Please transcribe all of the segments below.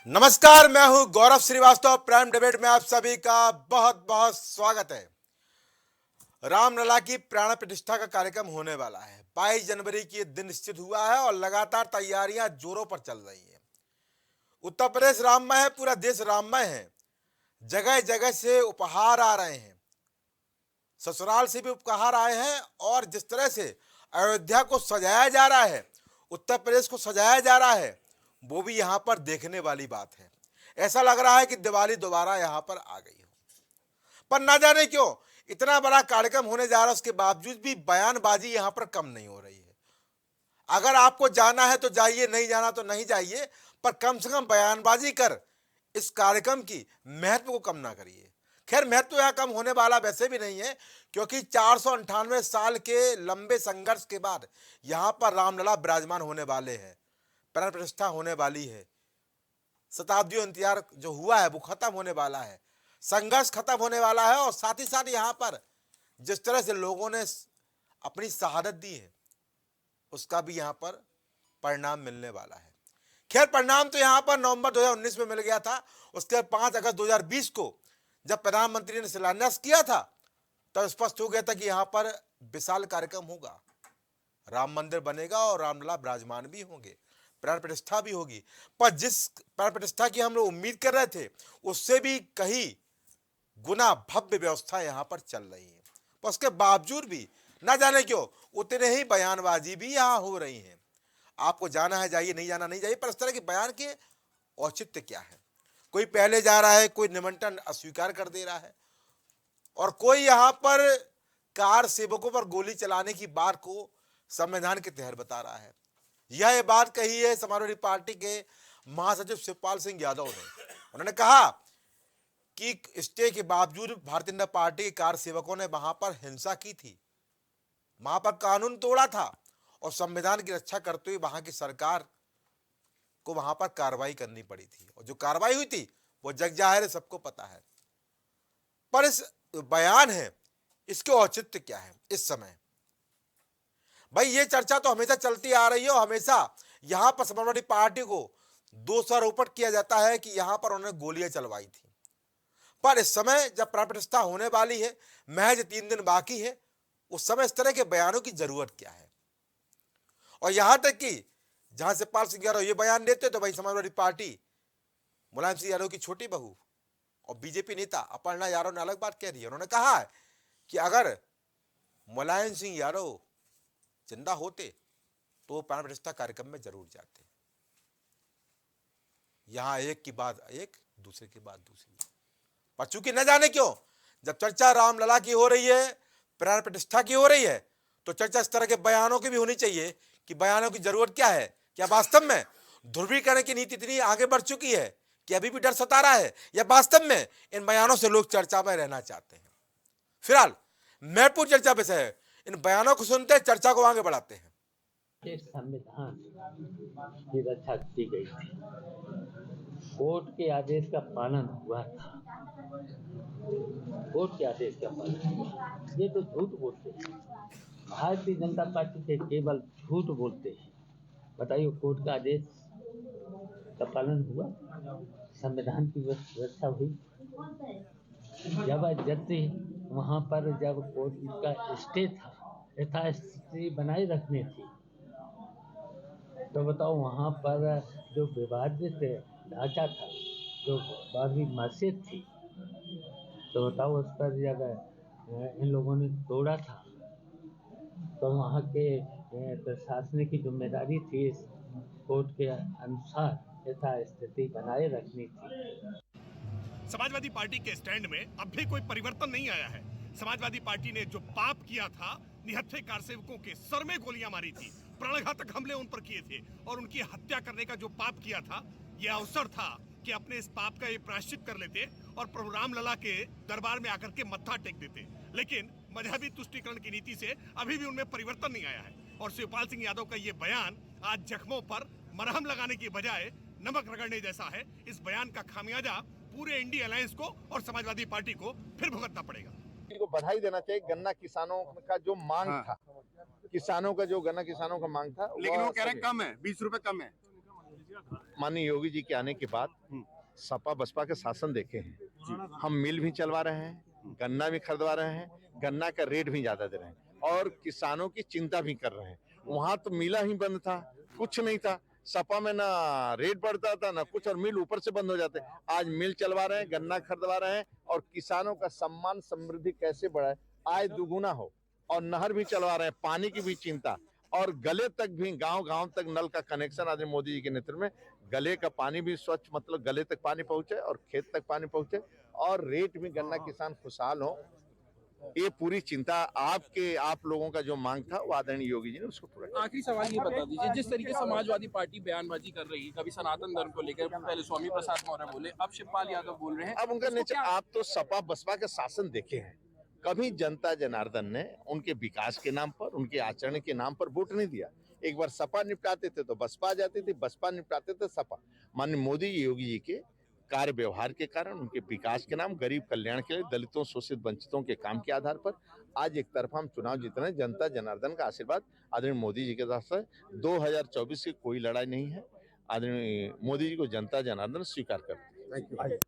नमस्कार, मैं हूं गौरव श्रीवास्तव। प्राइम डिबेट में आप सभी का बहुत बहुत स्वागत है। रामलला की प्राण प्रतिष्ठा का कार्यक्रम होने वाला है। 22 जनवरी की दिन निश्चित हुआ है और लगातार तैयारियां जोरों पर चल रही हैं। उत्तर प्रदेश राममय है, पूरा देश राममय है। जगह जगह से उपहार आ रहे हैं, ससुराल से भी उपहार आए हैं और जिस तरह से अयोध्या को सजाया जा रहा है, उत्तर प्रदेश को सजाया जा रहा है, वो भी यहाँ पर देखने वाली बात है। ऐसा लग रहा है कि दिवाली दोबारा यहाँ पर आ गई हो। पर ना जाने क्यों इतना बड़ा कार्यक्रम होने जा रहा है, उसके बावजूद भी बयानबाजी यहाँ पर कम नहीं हो रही है। अगर आपको जाना है तो जाइए, नहीं जाना तो नहीं जाइए, पर कम से कम बयानबाजी कर इस कार्यक्रम की महत्व को कम ना करिए। खैर, महत्व यहाँ कम होने वाला वैसे भी नहीं है, क्योंकि 498 साल के लंबे संघर्ष के बाद यहाँ पर रामलला विराजमान होने वाले हैं, प्राण प्रतिष्ठा होने वाली है। शताब्दियों इंतजार जो हुआ है वो खत्म होने वाला है, संघर्ष खत्म होने वाला है और साथ ही साथ यहाँ पर जिस तरह से लोगों ने अपनी शहादत दी है उसका भी यहाँ पर परिणाम मिलने वाला है। खैर, परिणाम तो यहाँ पर नवंबर 2019 में मिल गया था। उसके 5 अगस्त 2020 को जब प्रधानमंत्री ने शिलान्यास किया था तब स्पष्ट हो गया था कि यहाँ पर विशाल कार्यक्रम होगा, राम मंदिर बनेगा और रामलला विराजमान भी होंगे, प्राण प्रतिष्ठा भी होगी। पर जिस प्राण प्रतिष्ठा की हम लोग उम्मीद कर रहे थे उससे भी कहीं गुना भव्य व्यवस्था यहाँ पर चल रही है। पर उसके बावजूद भी ना जाने क्यों उतने ही बयानबाजी भी यहाँ हो रही है। आपको जाना है जाइए, नहीं जाना नहीं जाइए, पर इस तरह के बयान के औचित्य क्या है? कोई पहले जा रहा है, कोई निमंत्रण अस्वीकार कर दे रहा है और कोई यहाँ पर कार सेवकों पर गोली चलाने की बात को संविधान के तहत बता रहा है। यह बात कही है समाजवादी पार्टी के महासचिव शिवपाल सिंह यादव ने। उन्होंने कहा कि स्टे के बावजूद भारतीय जनता पार्टी के कार सेवकों ने वहां पर हिंसा की थी, वहां पर कानून तोड़ा था और संविधान की रक्षा करते हुए वहां की सरकार को वहां पर कार्रवाई करनी पड़ी थी और जो कार्रवाई हुई थी वो जग जाहिर है, सबको पता है। पर इस बयान है, इसके औचित्य क्या है इस समय? भाई, ये चर्चा तो हमेशा चलती आ रही है और हमेशा यहां पर समाजवादी पार्टी को दोषारोपण किया जाता है कि यहां पर उन्होंने गोलियां चलवाई थी। पर इस समय जब प्राण प्रतिष्ठा होने वाली है, महज 3 दिन बाकी है, उस समय इस तरह के बयानों की जरूरत क्या है? और यहां तक कि जहां शिवपाल सिंह यादव ये बयान देते तो भाई समाजवादी पार्टी मुलायम सिंह यादव की छोटी बहू और बीजेपी नेता अपर्णा यादव ने अलग बात कह दी है। उन्होंने कहा है कि अगर मुलायम सिंह यादव जिंदा होते तो वो प्राण प्रतिष्ठा कार्यक्रम में जरूर जाते। यहां एक की बाद एक, दूसरे की बाद दूसरी। पर चूंकि न जाने क्यों जब चर्चा रामलला की हो रही है, प्राण प्रतिष्ठा की हो रही है, तो चर्चा इस तरह के बयानों की भी होनी चाहिए कि बयानों की जरूरत क्या है। क्या वास्तव में ध्रुवीकरण की नीति इतनी आगे बढ़ चुकी है कि अभी भी डर सता रहा है, या वास्तव में इन बयानों से लोग चर्चा में रहना चाहते हैं? फिलहाल महत्वपूर्ण चर्चा विषय है, इन बयानों को सुनते हैं, चर्चा को आगे बढ़ाते हैं। संविधान की रक्षा की गई थी, कोर्ट के आदेश का पालन हुआ था, कोर्ट के आदेश का पालन हुआ। ये तो झूठ बोलते हैं, भारतीय जनता पार्टी के केवल झूठ बोलते हैं। बताइए, कोर्ट का आदेश का पालन हुआ, संविधान की व्यवस्था हुई। जबरदस्ती वहाँ पर जब कोर्ट का स्टे था, यथास्थिति बनाए रखनी थी, तो बताओ वहाँ पर जो विवादित ढांचा था, जो बाबरी मस्जिद थी, तो बताओ उस पर जब इन लोगों ने तोड़ा था तो वहाँ के प्रशासनिक की जिम्मेदारी थी इस कोर्ट के अनुसार यथास्थिति बनाए रखनी थी। समाजवादी पार्टी के स्टैंड में अब भी कोई परिवर्तन नहीं आया है। समाजवादी पार्टी ने जो पाप किया था, निहत्थे कार सेवकों के सर में गोलियां मारी थी, प्राणघातक हमले उन पर किए थे और उनकी हत्या करने का जो पाप किया था, यह अवसर था कि अपने इस पाप का ये प्रायश्चित कर लेते और प्रभु रामलला के दरबार में आकर के मत्था टेक देते। लेकिन मजहबी तुष्टीकरण की नीति से अभी भी उनमें परिवर्तन नहीं आया है और शिवपाल सिंह यादव का ये बयान आज जख्मों पर मरहम लगाने की बजाय नमक रगड़ने जैसा है। इस बयान का खामियाजा पूरे इंडिया अलायंस को और समाजवादी पार्टी को फिर भुगतना पड़ेगा। को बधाई देना चाहिए। गन्ना किसानों का जो मांग हाँ। था, किसानों का जो गन्ना किसानों का मांग था, लेकिन वो कह रहे हैं कम है, 20 रुपए कम है। माननीय योगी जी के आने के बाद सपा बसपा के शासन देखे हैं। हम मिल भी चलवा रहे हैं, गन्ना भी खरीदवा रहे हैं, गन्ना का रेट भी ज्यादा दे रहे हैं और किसानों की चिंता भी कर रहे हैं। वहां तो मिला ही बंद था, कुछ नहीं था। सपा में ना रेट बढ़ता था ना कुछ, और मिल ऊपर से बंद हो जाते। आज मिल चलवा रहे हैं, गन्ना खरीदवा रहे हैं और किसानों का सम्मान समृद्धि कैसे बढ़ाए, आय दुगुना हो। और नहर भी चलवा रहे हैं, पानी की भी चिंता, और गले तक भी गांव गांव तक नल का कनेक्शन आज मोदी जी के नेतृत्व में, गले का पानी भी स्वच्छ, मतलब गले तक पानी पहुंचे और खेत तक पानी पहुंचे और रेट भी गन्ना किसान खुशहाल हो। ये पूरी चिंता आप लोगों का जो मांग था वो आदरणीय योगी जी ने उसको पूरा किया। आखिरी सवाल ये बता दीजिए, जिस तरीके से समाजवादी पार्टी बयानबाजी कर रही है, कभी सनातन धर्म को लेकर, पहले स्वामी प्रसाद मौर्य बोले, अब शिवपाल यादव बोल रहे हैं। अब उनका नेचर, आप तो सपा बसपा के शासन देखे हैं, कभी जनता जनार्दन ने उनके विकास के नाम पर, उनके आचरण के नाम पर वोट नहीं दिया। एक बार सपा निपटाते थे तो बसपा जाती थी, बसपा निपटाते थे सपा। माननीय मोदी योगी जी के कार्य व्यवहार के कारण, उनके विकास के नाम, गरीब कल्याण के लिए, दलितों शोषित वंचितों के काम के आधार पर आज एक तरफा हम चुनाव जीत रहे हैं। जनता जनार्दन का आशीर्वाद आदरणीय मोदी जी के साथ है। 2024 की कोई लड़ाई नहीं है, आदरणीय मोदी जी को जनता जनार्दन स्वीकार करते हैं।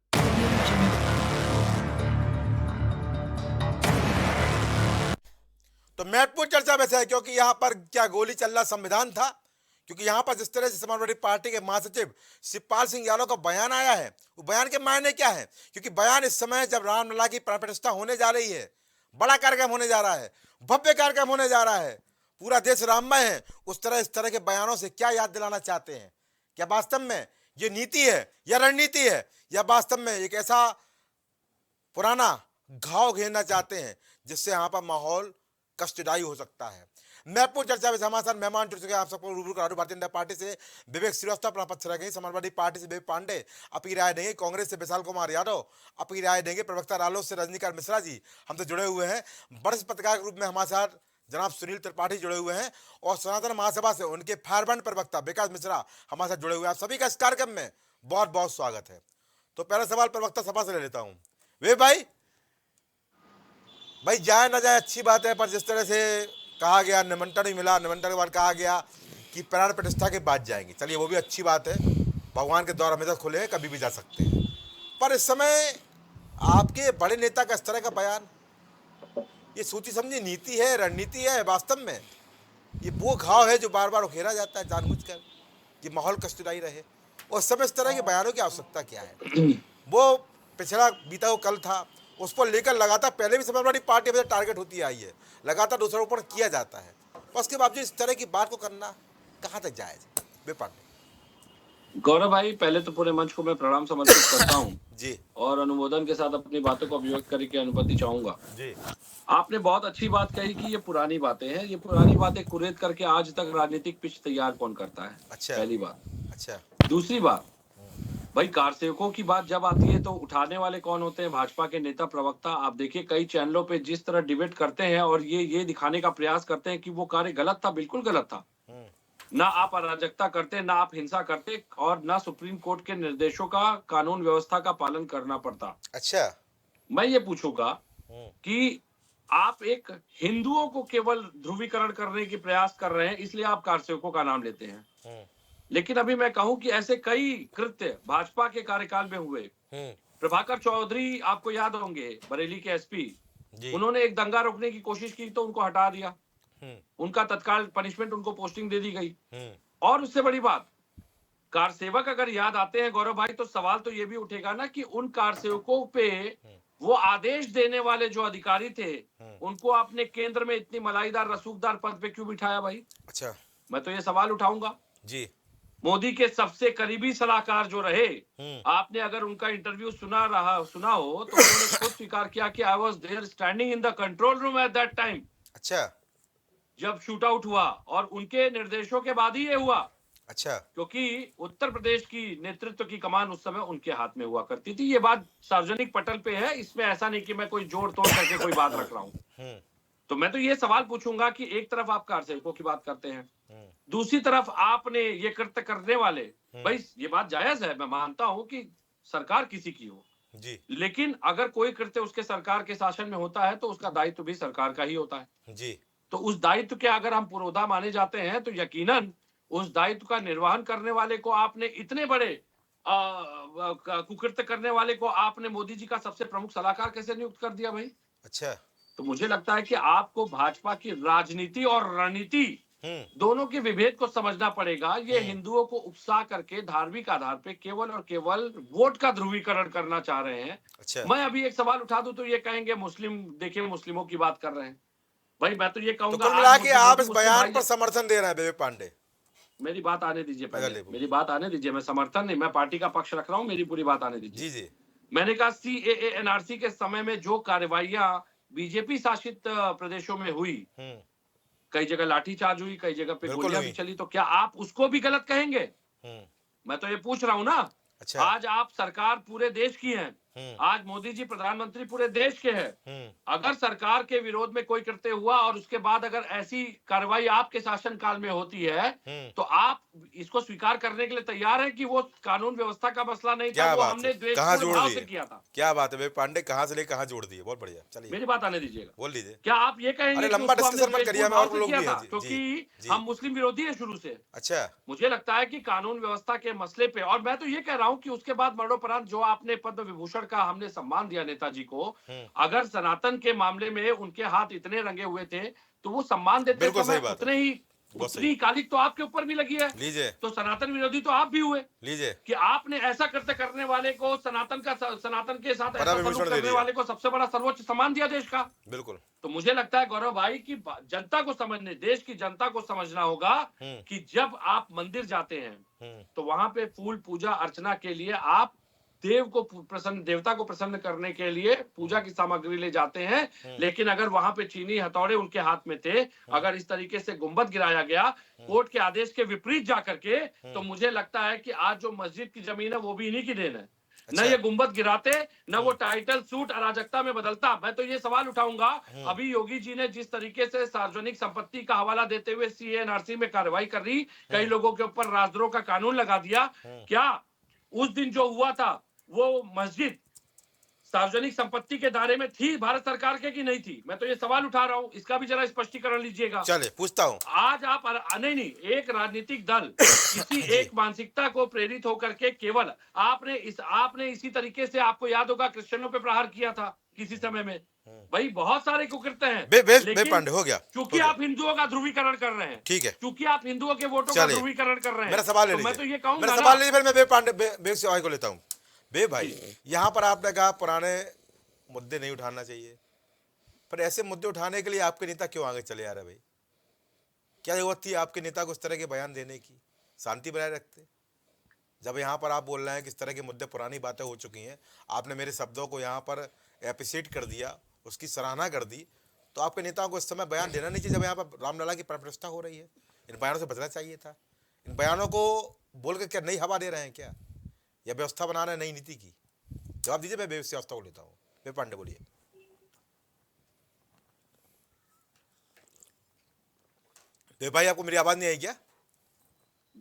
तो महत्वपूर्ण चर्चा में से है, क्योंकि यहाँ पर क्या गोली चलना संविधान था? क्योंकि यहाँ पर जिस तरह से समाजवादी पार्टी के महासचिव शिवपाल सिंह यादव का बयान आया है, वो बयान के मायने क्या है? क्योंकि बयान इस समय जब रामलला की प्राण प्रतिष्ठा होने जा रही है, बड़ा कार्यक्रम होने जा रहा है, भव्य कार्यक्रम होने जा रहा है, पूरा देश राममय है, इस तरह के बयानों से क्या याद दिलाना चाहते हैं? क्या वास्तव में ये नीति है या रणनीति है, या वास्तव में एक ऐसा पुराना घाव घेरना चाहते हैं जिससे यहाँ पर माहौल कष्टदायी हो सकता है? महत्वपूर्ण चर्चा में हमारे साथ मेहमान जुड़ चुके हैं। आप सबको रूबरू करा दूं, भारतीय जनता पार्टी से विवेक श्रीवास्तव अपना पक्ष रखेंगे, समाजवादी पार्टी से विवेक पांडे अपनी राय देंगे, कांग्रेस से विशाल कुमार यादव अपनी राय देंगे, प्रवक्ता रालोद से रजनीकांत मिश्रा जी हमसे जुड़े हुए हैं, वरिष्ठ पत्रकार के रूप में हमारे साथ जनाब सुनील त्रिपाठी जुड़े हुए हैं, और सनातन महासभा से उनके फायरबैंड प्रवक्ता विकास मिश्रा हमारे साथ जुड़े हुए हैं। आप सभी का इस कार्यक्रम में बहुत बहुत स्वागत है। तो पहला सवाल प्रवक्ता सभा से ले लेता हूँ। वे भाई जाए ना जाए अच्छी बात है, पर जिस तरह से कहा गया, निमंत्रण ही मिला, निमंत्रण के बाद कहा गया कि प्राण प्रतिष्ठा के बाद जाएंगे, चलिए वो भी अच्छी बात है, भगवान के द्वार हमेशा खुले हैं, कभी भी जा सकते हैं। पर इस समय आपके बड़े नेता का इस तरह का बयान, ये सोची समझी नीति है, रणनीति है? वास्तव में ये वो घाव है जो बार बार उखेरा जाता है जानबूझकर कि माहौल कष्टदायी रहे, और समय इस तरह के बयानों की आवश्यकता क्या है? वो पिछड़ा बीता हुआ कल था, उस पर लेकर लगातार पहले भी समाजवादी पार्टी में टारगेट होती आई है, लगातार दूसरों पर किया जाता है, पर उसके बावजूद इस तरह की बात को करना कहाँ तक जायज है? बेपांडे। गौरव भाई, पहले तो पूरे मंच को मैं प्रणाम समर्पित करता हूँ जी, और अनुमोदन के साथ अपनी बातों को अभिव्यक्त करने की अनुमति चाहूंगा जी। आपने बहुत अच्छी बात कही कि ये पुरानी बातें हैं, ये पुरानी बातें कुरेद करके आज तक राजनीतिक पिच तैयार कौन करता है? अच्छा, पहली बात। अच्छा। दूसरी बात, भाई कार सेवकों की बात जब आती है तो उठाने वाले कौन होते हैं? भाजपा के नेता, प्रवक्ता। आप देखिए कई चैनलों पे जिस तरह डिबेट करते हैं और ये दिखाने का प्रयास करते हैं कि वो कार्य गलत था, बिल्कुल गलत था। ना आप अराजकता करते, ना आप हिंसा करते, और ना सुप्रीम कोर्ट के निर्देशों का, कानून व्यवस्था का पालन करना पड़ता। अच्छा। मैं ये पूछूंगा कि आप एक हिंदुओं को केवल ध्रुवीकरण करने की प्रयास कर रहे हैं, इसलिए आप कार सेवकों का नाम लेते हैं। लेकिन अभी मैं कहूं कि ऐसे कई कृत्य भाजपा के कार्यकाल में हुए। प्रभाकर चौधरी आपको याद होंगे, बरेली के एसपी, उन्होंने एक दंगा रोकने की कोशिश की तो उनको हटा दिया, उनका तत्काल पनिशमेंट, उनको पोस्टिंग दे दी गई। और उससे बड़ी बात, कार सेवक अगर याद आते हैं गौरव भाई, तो सवाल तो ये भी उठेगा ना कि उन कार सेवकों पे वो आदेश देने वाले जो अधिकारी थे, उनको आपने केंद्र में इतनी मलाईदार रसूखदार पद पे क्यों बिठाया भाई? अच्छा, मैं तो ये सवाल उठाऊंगा जी। मोदी के सबसे करीबी सलाहकार जो रहे, आपने अगर उनका इंटरव्यू सुना हो तो उन्होंने खुद स्वीकार किया कि I was there standing in the control room at that time. अच्छा, जब शूट आउट हुआ, और उनके निर्देशों के बाद ही ये हुआ। अच्छा, क्योंकि उत्तर प्रदेश की नेतृत्व की कमान उस समय उनके हाथ में हुआ करती थी। ये बात सार्वजनिक पटल पे है, इसमें ऐसा नहीं कि मैं कोई जोड़ तोड़ करके कोई बात रख रहा हूँ। तो मैं तो ये सवाल पूछूंगा कि एक तरफ आप कार सेवकों की बात करते हैं, दूसरी तरफ आपने ये कृत्य करने वाले, भाई ये बात जायज है, मैं मानता हूं कि सरकार किसी की हो जी, लेकिन अगर कोई कृत्य उसके सरकार के शासन में होता है तो उसका दायित्व भी सरकार का ही होता है जी। तो उस दायित्व के अगर हम पुरोधा माने जाते हैं तो यकीनन उस दायित्व का निर्वहन करने वाले को आपने इतने बड़े कुकृत्य करने वाले को आपने मोदी जी का सबसे प्रमुख सलाहकार कैसे नियुक्त कर दिया भाई? अच्छा। तो मुझे लगता है कि आपको भाजपा की राजनीति और रणनीति दोनों के विभेद को समझना पड़ेगा। ये हिंदुओं को उकसा करके धार्मिक आधार पे केवल और केवल वोट का ध्रुवीकरण करना चाह रहे हैं। अच्छा। मैं अभी एक सवाल उठा दूं तो ये कहेंगे मुस्लिम, देखिए मुस्लिमों की बात कर रहे हैं। भाई मैं तो ये तो कहूंगा कुल मिला आज के आप इस मुस्लिम बयान भाई, पर समर्थन दे रहे हैं विवेक पांडे? मेरी बात आने दीजिए पहले पहले, बोलो। मेरी बात आने दीजिए। मैं समर्थन नहीं, मैं पार्टी का पक्ष रख रहा हूं, मेरी पूरी बात आने दीजिए। जी जी। मैंने कहा सीएए एनआरसी के समय में जो कार्रवाइयां बीजेपी शासित प्रदेशों में हुई, कई जगह लाठीचार्ज हुई, कई जगह पे बिल्कुल गोलियां भी हुई। चली, तो क्या आप उसको भी गलत कहेंगे? मैं तो ये पूछ रहा हूं ना। अच्छा। आज आप सरकार पूरे देश की है, आज मोदी जी प्रधानमंत्री पूरे देश के हैं। अगर सरकार के विरोध में कोई कृत्य हुआ और उसके बाद अगर ऐसी कार्रवाई आपके शासन काल में होती है, तो आप इसको स्वीकार करने के लिए तैयार हैं कि वो कानून व्यवस्था का मसला नहीं था, क्या वो बात हमने है, कहाँ द्वेषपूर्ण जोड़ भाव दिए? से किया था। क्या बात है विवेक पांडे, कहाँ से ले कहाँ जोड़ दिए, बहुत बढ़िया। चलिए मेरी बात आने दीजिएगा। बोल लीजिए। क्या आप ये कहेंगे अरे कि लंबा उसको हमने डिस्कशन मत करिए, द्वेषपूर्ण हमें और भाव से लोग किया भी हैं। था? जी क्योंकि जी। हम मुस्लिम विरोधी हैं शुरू से। अच्छा। मुझे लगता है कि कानून व्यवस्था के मसले पे, और मैं तो ये कह रहा हूं कि उसके बाद मरणोपरांत जो आपने पद्म विभूषण का हमने सम्मान दिया नेताजी को, अगर सनातन के मामले में उनके हाथ इतने रंगे हुए थे, तो वो सम्मान देते बिल्कुल समय सही बात है। उतने ही बहुत उतनी कालिक तो आपके ऊपर भी लगी है। लीजिए तो सनातन विरोधी तो आप भी हुए लीजिए। कि आपने ऐसा कृत्य करने वाले को, सनातन के साथ पद्म ऐसा विभूषण सलूक दे करने दिया। वाले को सबसे बड़ा सर्वोच्च सम्मान दिया देश का। बिल्कुल। तो मुझे लगता है गौरव भाई कि जनता को समझने, देश की जनता को समझना होगा कि जब आप मंदिर जाते हैं तो वहां पे फूल पूजा अर्चना के लिए आप देवता को प्रसन्न करने के लिए पूजा की सामग्री ले जाते हैं। लेकिन अगर वहां पे चीनी हथौड़े उनके हाथ में थे, अगर इस तरीके से गुंबद गिराया गया कोर्ट के आदेश के विपरीत जाकर के, तो मुझे लगता है कि आज जो मस्जिद की जमीन है वो भी इन्हीं की देन है। अच्छा। न ये गुंबद गिराते, न वो टाइटल सूट अराजकता में बदलता। मैं तो ये सवाल उठाऊंगा, अभी योगी जी ने जिस तरीके से सार्वजनिक संपत्ति का हवाला देते हुए सीएनआरसी में कार्रवाई कर रही, कई लोगों के ऊपर राजद्रोह का कानून लगा दिया, क्या उस दिन जो हुआ था वो मस्जिद सार्वजनिक संपत्ति के दायरे में थी भारत सरकार के कि नहीं थी? मैं तो ये सवाल उठा रहा हूं, इसका भी जरा स्पष्टीकरण लीजिएगा। चलिए पूछता हूँ। आज आप नहीं, एक राजनीतिक दल किसी एक मानसिकता को प्रेरित होकर के केवल आपने इसी तरीके से, आपको याद होगा क्रिश्चियनों पे प्रहार किया था किसी समय में। भाई बहुत सारे कुकृत्य हैं, बे पांडे हो गया। क्योंकि आप हिंदुओं का ध्रुवीकरण कर रहे हैं, ठीक है, क्योंकि आप हिंदुओं के वोटों का ध्रुवीकरण कर रहे हैं। मेरा सवाल ले तो लीजिए। मैं तो ये कहूंगा, मेरा सवाल लीजिए, फिर मैं बे पांडे बे सिवाय को लेता हूँ। बे भाई, यहाँ पर आपने कहा पुराने मुद्दे नहीं उठाना चाहिए, पर ऐसे मुद्दे उठाने के लिए आपके नेता क्यों आगे चले आ रहे भाई? क्या जरूरत थी आपके नेता को इस तरह के बयान देने की? शांति बनाए रखते। जब यहाँ पर आप बोल रहे हैं कि इस तरह के मुद्दे, पुरानी बातें हो चुकी हैं, आपने मेरे शब्दों को यहाँ पर एप्रिशिएट कर दिया, उसकी सराहना कर दी, तो आपके नेताओं को इस समय बयान देना नहीं चाहिए जब यहाँ पर रामलला की प्राण प्रतिष्ठा हो रही है। इन बयानों से बचना चाहिए था। इन बयानों को बोल के क्या नई हवा दे रहे हैं क्या, या व्यवस्था बना रहे हैं नई नीति की? जवाब दीजिए, मैं व्यवस्था को लेता हूँ। बे पांडे बोलिए। बे भाई, आपको मेरी आवाज नहीं आई क्या?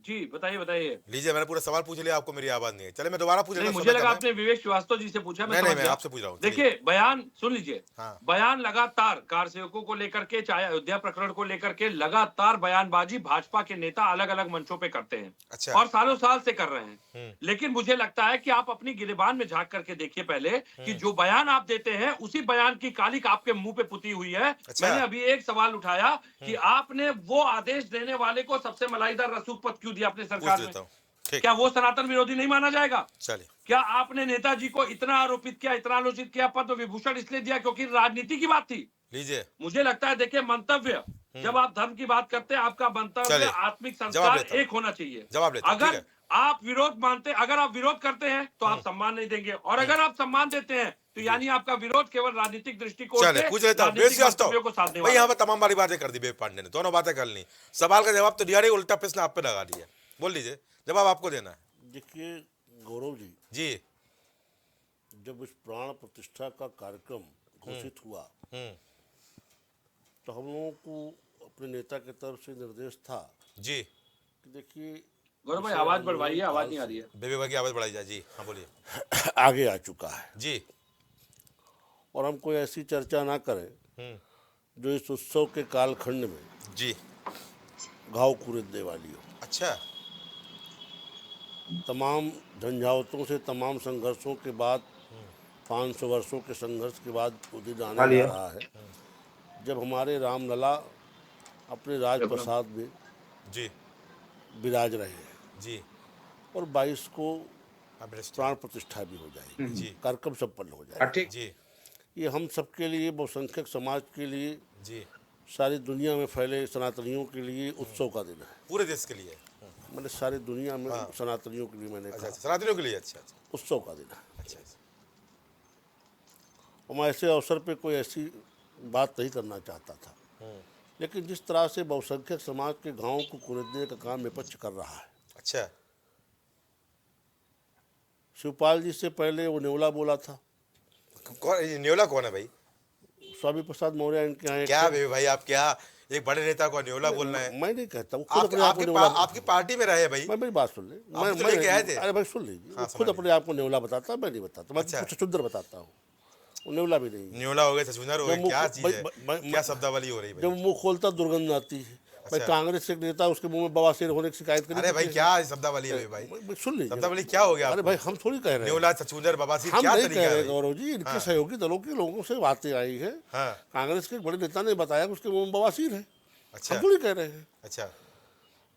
जी बताइए बताइए। लीजिए, मैंने पूरा सवाल पूछ लिया, आपको मेरी आवाज नहीं है। चले मैं दोबारा पूछ लेता नहीं, हूं, मुझे समय लगा कम है। आपने विवेक श्रीवास्तव जी से पूछा, मैं नहीं, समझ मैं गया। आपसे पूछ रहा हूं। देखिए बयान सुन लीजिए। हाँ। बयान लगातार कार सेवकों को लेकर के, चाहे अयोध्या प्रकरण को लेकर के, लगातार बयानबाजी भाजपा के नेता अलग अलग मंचों पे करते हैं। अच्छा। और सालों साल से कर रहे हैं। लेकिन मुझे लगता है कि आप अपनी गिरेबान में झांक करके देखिए पहले कि जो बयान आप देते हैं उसी बयान की कालिक आपके मुंह पे पुती हुई है। अच्छा। मैंने अभी एक सवाल उठाया कि आपने वो आदेश देने वाले को सबसे मलाईदार रसूख पद क्यों दिया अपने सरकार में? क्या वो सनातन विरोधी नहीं माना जाएगा? चलिए। क्या आपने नेताजी को इतना आरोपित किया, इतना आलोचित किया, पद्म विभूषण इसलिए दिया क्योंकि राजनीति की बात थी? लीजिए। मुझे लगता है, देखिए मंतव्य, जब आप धर्म की बात करते हैं, आपका मंतव्य, आत्मिक संस्कार एक होना चाहिए। जवाब लेता हूं, ठीक अगर है। आप विरोध मानते, अगर आप विरोध करते हैं तो आप सम्मान नहीं देंगे, और अगर आप सम्मान देते हैं तो यानी आपका विरोध केवल राजनीतिक दृष्टिकोण से, पूछ लेता हूं। राजनीतिक मंतव्यों को साधने भाई, वाला। यहाँ पर तमाम बारी बातें कर दी बे पांडे ने, दोनों बातें कर ली, सवाल का जवाब तो दिया नहीं, उल्टा प्रश्न आप पे लगा दिया। बोल लीजिए, जवाब आपको देना है। देखिए गौरव जी, जब इस प्राण प्रतिष्ठा का कार्यक्रम घोषित हुआ तो हम लोगों को अपने नेता की तरफ से निर्देश था जी कि देखिए, गौरव भाई आवाज बढ़वाइए, आवाज नहीं आ रही है। बेबी भाई की आवाज बढ़ाई जाए। जी हाँ बोलिए। आगे आ चुका है जी। और हम कोई ऐसी चर्चा ना करें जो इस उत्सव के कालखंड में जी घाव कुरेदने वाली हो। अच्छा। तमाम झंझावतों से, तमाम संघर्षों के बाद, 500 वर्षों के संघर्ष के बाद वो दिन आने जा रहा है जब हमारे रामलला अपने राजप्रसाद में जी विराज रहे हैं जी। और 22 को आप रेस्ट- प्राण प्रतिष्ठा भी हो जाएगी, जी कार्यक्रम संपन्न हो जाएगा। जी ये हम सबके लिए, बहुसंख्यक समाज के लिए, जी। सारी दुनिया में फैले सनातनियों के लिए उत्सव का दिन है। पूरे देश के लिए। मैंने सारी दुनिया में सनातनियों के लिए मैंने अच्छा कहा अच्छा, सनातनियों के लिए। अच्छा अच्छा उत्सव का दिन है। अच्छा अच्छा। और मैं ऐसे अवसर पे कोई ऐसी बात नहीं करना चाहता था, लेकिन जिस तरह से बहुसंख्यक समाज के गांवों को कुरेदने का काम विपक्ष कर रहा है। अच्छा। शिवपाल जी से पहले वो नेवला बोला था। कौन ये न्योला कौन है भाई? स्वामी प्रसाद मौर्य इनके यहाँ क्या भाई आप क्या एक बड़े नेता को न्योला बोलना है? मैं नहीं कहता, वो खुद अपने आप को आपकी नेवला। आपकी पार्टी में रहे भाई। मैं मेरी बात सुन ले, आप तो लेके आए थे। अरे भाई सुन लीजिए, हाँ, वो खुद सुना अपने आप को नेवला बताता है, मैं नहीं बताता, मैं अच्छा। कुछ शुद्ध बताता हूँ। वो नेवला भी नहीं है। न्योला हो गए, छछूंदर हो गए, जब मुंह- क्या चीज है? मैं- क्या शब्दावली हो रही है जब भाई? मुंह खोलता दुर्गंध आती है। मैं अच्छा। कांग्रेस से एक नेता, उसके मुंह में बवासीर होने की शिकायत करी। अरे भाई क्या शब्दावली है भाई? सुन लीजिए, शब्दावली क्या हो गया? अरे भाई हम थोड़ी कह रहे हैं, न्योला, छछूंदर, बवासीर हम क्या नहीं तरीका कह है रहे भाई? गौरव जी, इनके सहयोगी दलों के लोगों से बातें आई है। हाँ कांग्रेस के एक बड़े नेता ने बताया कि उसके मुंह में बवासीर है। अच्छा हम थोड़ी कह रहे हैं, अच्छा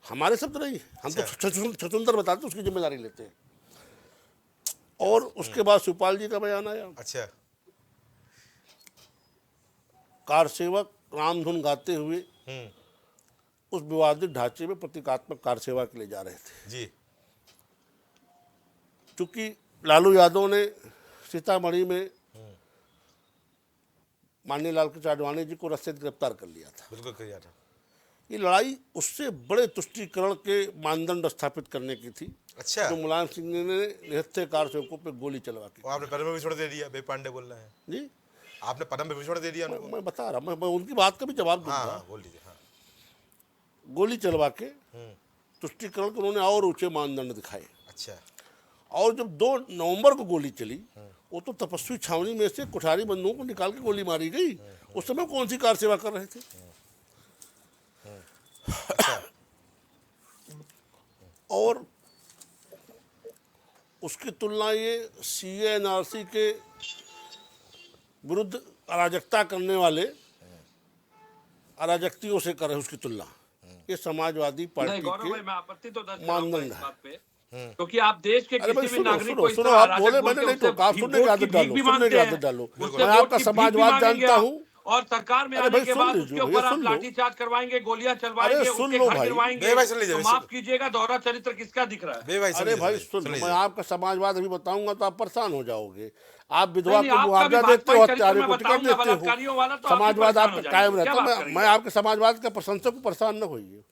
हमारे शब्द नहीं, हम तो अच्छा। छछूंदर बताते हैं, उसकी जिम्मेदारी लेते हैं। और उसके बाद शिवपाल जी का बयान आया, अच्छा कार सेवक रामधुन गाते हुए हम्म, उस विवादित ढांचे में प्रतीकात्मक कार सेवा के लिए जा रहे थे। जी चूंकि लालू यादव ने सीतामढ़ी में माननीय लाल कृष्ण आडवाणी जी को रस्ते से गिरफ्तार कर लिया था। बिल्कुल किया था। ये लड़ाई उससे बड़े तुष्टीकरण के मानदंड स्थापित करने की थी, अच्छा जो मुलायम सिंह ने निहत्थे कार सेवकों पे गोली चलवा के। और आपने पद्म विभूषण दे दिया, बे पांडे बोल रहे हैं। जी आपने पद्म विभूषण दे दिया उनको। मैं बता रहा, मैं उनकी बात का भी जवाब हाँ दूंगा। हाँ बोल लीजिए। हाँ गोली चलवा के तुष्टीकरण के उन्होंने और ऊंचे मानदंड दिखाए। अच्छा और जब 2 नवंबर को गोली चली, वो तो तपस्वी छावनी में से कुठारी बंदूकों को निकाल के गोली मारी गई। उस समय कौन सी कार सेवा कर रहे थे? और उसकी तुलना ये CA/NRC के विरुद्ध अराजकता करने वाले अराजकतियों से कर रहे हैं, उसकी तुलना। ये समाजवादी नहीं पार्टी गौरव भाई, के मैं आपत्ति तो दर्ज मानदंड करूंगा इस है। बात पे, क्योंकि आप देश के अरे भाई किसी भी सुनो नागरिक सुनो को इस सुनो, तरह आप अराजक बोले, बोल मैंने के नहीं उससे टोका, आप सुनने की वोट आदत भीख डालो, भी सुनने की मांगते आदत हैं, डालो। उससे मैं वोट आपका की भीख भी समाजवाद मांगेंगे जानता आप, हूँ। और सरकार में अरे आने भाई के सुन बाद लीजिए, उसके ऊपर ये आप सुन लो। लाठीचार्ज करवाएंगे, गोलियां चलवाएंगे, अरे सुन उसके लो घर भाई। गिरवाएंगे, बे भाई सुन लीजिए, तो माफ कीजिएगा, दोहरा चरित्र किसका दिख रहा है? बे भाई अरे भाई सुन लो, मैं लीजिए। आपका समाजवाद अभी बताऊंगा तो आप परेशान हो जाओगे। आप विधवा नहीं, को आपका मुआवजा भी देते हो, भाजपा हत्यारे चरित्र को मैं टिकट बताऊंगा, देते बलात्कारियों वाला हो, तो आप भी समाजवाद परेशान हो आपका जाएंगे। कायम क्या रहता बात है। करेंगे? मैं आपके समाजवाद का प्रशंसक हूँ, परेशान न होइए।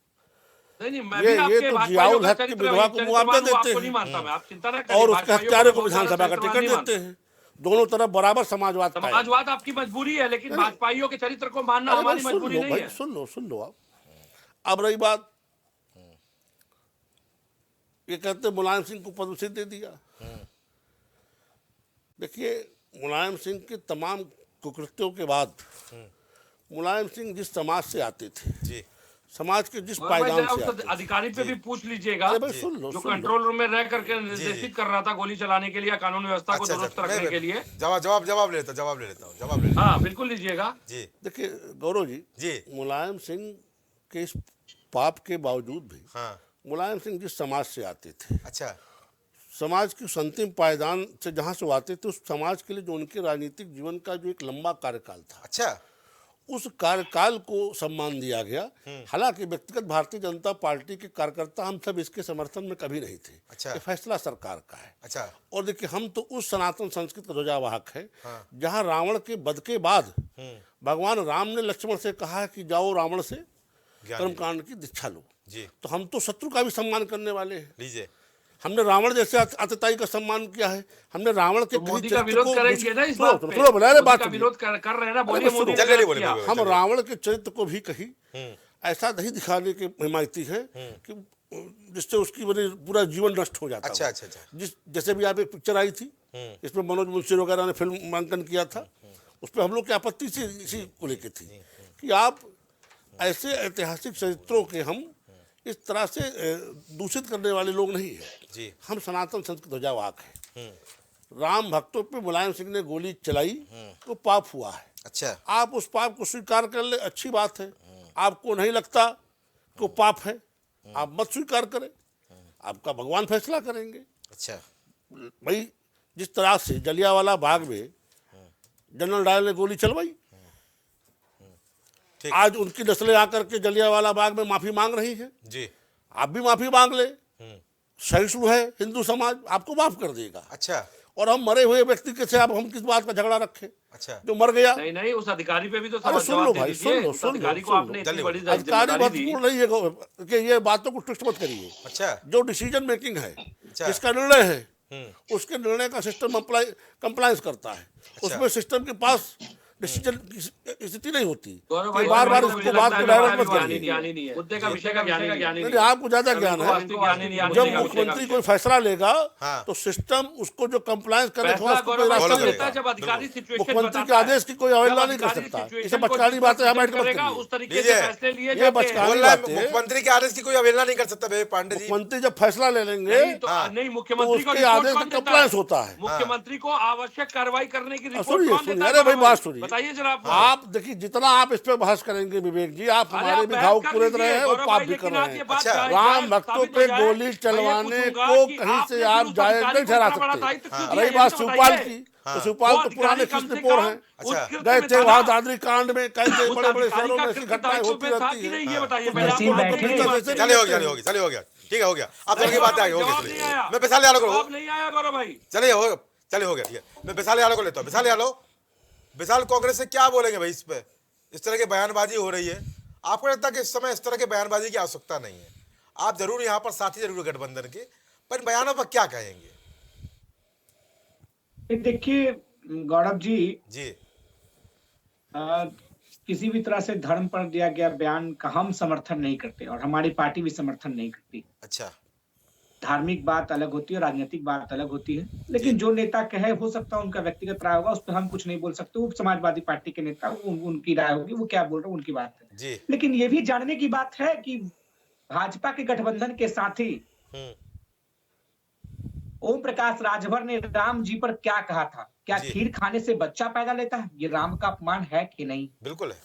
नहीं, मैं ये भी आपके तो भाजपाइयों जियाउल का हक की चरित्र विधवा को चरित्रवान मुआवजा हूं, देते आपको नहीं हैं मानता मैं, आप चिंता ना करिए। और उसके भाजपाइयों हत्यारे को को बहुत ज्यादा विधानसभा का चरित्रवान टिकट नहीं देते मानता। हैं। दोनों तरफ बराबर समाजवाद कायम है। समाजवाद आपकी मजबूरी है, लेकिन भाजपाइयों के चरित्र को मानना अरे भाई हमारी सुन मजबूरी लो नहीं भाई, है। सुन लो आप। अब रही बात, ये कहते मुलायम सिंह को पद्मश्री दे दिया। देखिए, मुलायम सिंह के तमाम कुकृत्यों के बाद मुलायम सिंह जिस समाज से आते थे, जी समाज के जिस और भाई पायदान जरा से उस आते थे, अधिकारी पे भी पूछ लीजिएगा, अरे भाई सुन लो, जो सुन लो। कंट्रोल रूम में रह करके निर्देशित कर रहा था गोली चलाने के लिए, कानून व्यवस्था को अच्छा दुरुस्त अच्छा रखने के लिए। जवाब ले लेता हूँ जवाब ले लेता हाँ बिल्कुल लीजिएगा। हूँ। जी देखिए गौरव जी, जी मुलायम सिंह के इस पाप के बावजूद भी हाँ मुलायम सिंह जिस समाज से आते थे, अच्छा समाज के उस अंतिम पायदान से जहाँ से वो आते थे, उस समाज के लिए जो उनके राजनीतिक जीवन का जो एक लंबा कार्यकाल था, अच्छा उस कार्यकाल को सम्मान दिया गया। हालांकि व्यक्तिगत भारतीय जनता पार्टी के कार्यकर्ता हम सब इसके समर्थन में कभी नहीं थे। अच्छा। ये फैसला सरकार का है। अच्छा और देखिए, हम तो उस सनातन संस्कृति का ध्वजावाहक है जहाँ रावण के वध के बाद भगवान राम ने लक्ष्मण से कहा कि जाओ रावण से ज्ञान कर्मकांड की दीक्षा लो। जी तो हम तो शत्रु का भी सम्मान करने वाले हैं। लीजिए। हमने रावण जैसे आतताई का सम्मान किया है। हमने रावण के तो मोदी किसी का चरित्र विरोध को करेंगे ना इस सुनो, बात पे? सुनो, बोला रे मोदी बात का सुनिए। विरोध कर रहे हैं ना, अरे बोलिए बस मोदी सुनो। ने चलिए, गलत बोलिए, किया। बोलिए। हम रावण के चरित्र को भी कहीं ऐसा नहीं दिखाने के हिमायती हैं कि जिससे उसकी पूरा जीवन नष्ट हो जाता अच्छा हो। अच्छा अच्छा जैसे भी आप एक पिक्चर आई थी, इसमें मनोज मुंशी वगैरह ने फिल्मांकन किया था, उस पर हम लोग की आपत्ति इसी को लेकर थी कि आप ऐसे ऐतिहासिक चरित्रों के हम इस तरह से दूषित करने वाले लोग नहीं है। जी। हम सनातन संत के ध्वजावाहक हैं। राम भक्तों पे मुलायम सिंह ने गोली चलाई तो पाप हुआ है। अच्छा। आप उस पाप को स्वीकार कर ले, अच्छी बात है। आपको नहीं लगता कि वो पाप है, आप मत स्वीकार करें, आपका भगवान फैसला करेंगे। अच्छा। भाई जिस तरह से जलियांवाला बाग में जनरल डायर ने गोली चलवाई, ठीक। आज उनकी नस्लें आकर के जलियांवाला बाग में माफी मांग रही हैं। जी। आप भी माफी मांग ले, सहिष्णु है हिंदू समाज, आपको माफ कर देगा। अच्छा। और हम मरे हुए व्यक्ति के से आप हम किस बात का झगड़ा रखें? अच्छा। जो मर गया। नहीं नहीं, उस अधिकारी पे भी तो अरे सुन लो जवाब दे भाई, दीजिए। सुन लो, उस सुन लो, अधिकारी को सुन आपने लो। इतनी बड़ी अधिकारी जिम्मेदारी दी। महत्वपूर्ण नहीं है कि ये बातों को ट्विस्ट मत करिए। अच्छा। जो डिसीजन मेकिंग है, अच्छा। जिसका निर्णय है, उसके निर्णय का सिस्टम कंप्लायंस करता है। उसमें सिस्टम के पास डिसीजन की स्थिति नहीं होती गौरव कि भाई, बार बार मुझे उसको लगता बात है को कि डायवर्ट हमारा मत ज्ञानी करिए। ज्ञानी नहीं है, मुद्दे का विषय का ज्ञानी नहीं नहीं, आपको ज्यादा ज्ञान है। जब मुख्यमंत्री कोई फैसला लेगा हाँ। तो सिस्टम उसको जो कंप्लायंस करे फैसला थोड़ा उसको कोई गौरव भाई रास्ता तब देगा। लेता है जब अधिकारी सिचुएशन मुख्यमंत्री के बताता है। आदेश की कोई अवहेलना जब नहीं कर अधिकारी सकता। सिचुएशन इसे को बचकानी जिस बातें तरह हम बैठ के मत करेगा, करिए। उस तरीके लीजिए। से फैसले लिए ये जाते हैं। बचकानी बोल रहा है बातें मुख्यमंत्री के आदेश की कोई अवहेलना नहीं कर सकता विवेक पांडे जी। मुख्यमंत्री जब फैसला ले लेंगे नहीं तो नहीं, तो मुख्यमंत्री को उसके रिपोर्ट आदेश कौन का देता है? कंप्लायंस होता है। मुख्यमंत्री को आवश्यक कार्रवाई करने की रिपोर्ट सुनिए कौन सुनिए, देता है? अरे भाई गौरव बात सुनिए। बताइए जरा आप देखिए, जितना आप इस पे बहस करेंगे विवेक जी, आप अरे हमारे आप भी बहस घाव कर कुरेद रहे लीजिए, हैं और गौरव पाप भाई, भी कर लेकिन रहे आप ये हैं। बात अच्छा। जायज राम भक्तों साबित पे हो जाए। गोली मैं ये चलवाने पूछूंगा को कि कहीं से आपने आप फिर उस जायज अधिकारी नहीं को ठहरा इतना बड़ा सकते। दायित्व क्यों रही दिया? बात ये तो शिवपाल बताइए। की, तो शिवपाल वो तो पुराने अधिकारी कम कृष्ण से पोर कम हैं। उस अच्छा। कृत्य गए में थे था वहां ना। दादरी कांड में, कैसे उस बड़े बड़े अधिकारी शहरों का में ऐसी कृत्य घटनाएं दायित्व होती में था रहती कि है। नहीं, ये बताइए। कुर्सी पहले आप बैठे। अपनी बैठे। बात से- चलिए हो गया, चलिए हो गया, चलिए हो गया, ठीक है, हो गया। आप चल की बात आगे हो जवाब गई। नहीं आया। मैं विशाल यादव को जवाब नहीं आया गौरव भाई। चलिए हो गया, ठीक है। मैं विशाल यादव को लेता हूँ। विशाल यादव, विशाल कांग्रेस से क्या बोलेंगे भाई इस पे? इस तरह की बयानबाजी हो रही है, आपको लगता है कि इस समय इस तरह की बयानबाजी की आवश्यकता नहीं है? आप जरूर यहाँ पर साथी जरूर गठबंधन के, पर बयानों पर क्या कहेंगे? देखिए गौरव जी, जी। किसी भी तरह से धर्म पर दिया गया बयान का हम समर्थन नहीं करते और हमारी पार्टी भी समर्थन नहीं करती। अच्छा। धार्मिक बात अलग होती है, राजनीतिक बात अलग होती है, लेकिन जो नेता कहे, हो सकता है उनका व्यक्तिगत राय होगा, उस पर हम कुछ नहीं बोल सकते। वो समाजवादी पार्टी के नेता, उनकी राय होगी, वो क्या बोल रहे हैं उनकी बात है। जी। लेकिन ये भी जानने की बात है कि भाजपा के गठबंधन के साथी ओम प्रकाश राजभर ने राम जी पर क्या कहा था? क्या जी। खीर खाने से बच्चा पैदा लेता है? ये राम का अपमान है कि नहीं? बिल्कुल है।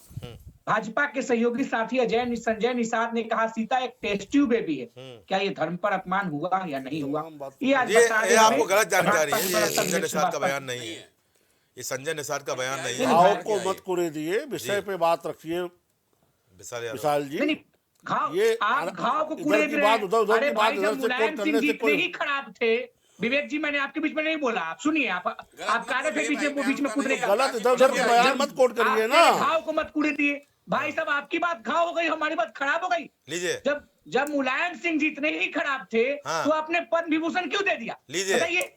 भाजपा के सहयोगी साथी संजय निषाद ने कहा सीता एक टेस्ट ट्यूब बेबी है। क्या ये धर्म पर अपमान हुआ या नहीं हुआ? ये आज बता ये दें आपको हमें। गलत जानकारी है। भाजपा ये के संजय निषाद का बड़ा बयान नहीं है। ये संजय निषाद का बयान नहीं है। भाव को मत कुरे दिए, विषय पे बात रखिए विशाल यादव। विशाल जी। नहीं, घाव ये आप घाव को इधर कूड़े की दे बात रहे उधर, हैं। उधर अरे की बात भाई, इधर जब से मुलायम कोट सिंह करने जी से इतने कोई ही खराब थे, विवेक जी, मैंने आपके बीच में नहीं बोला, आप सुनिए, आप कह रहे थे बीच में कूदने का। गलत इधर उधर के बयान मत कोट करिए आप ना। मेरे घाव को मत कूड़े दिए भाई साहब। आपकी बात घाव हो गई, हमारी बात खराब हो गई। लीजिए। जब मुलायम सिंह जी इतने ही खराब थे, हाँ। तो आपने पद्म विभूषण क्यों दे दिया? लीजिए। बताइए।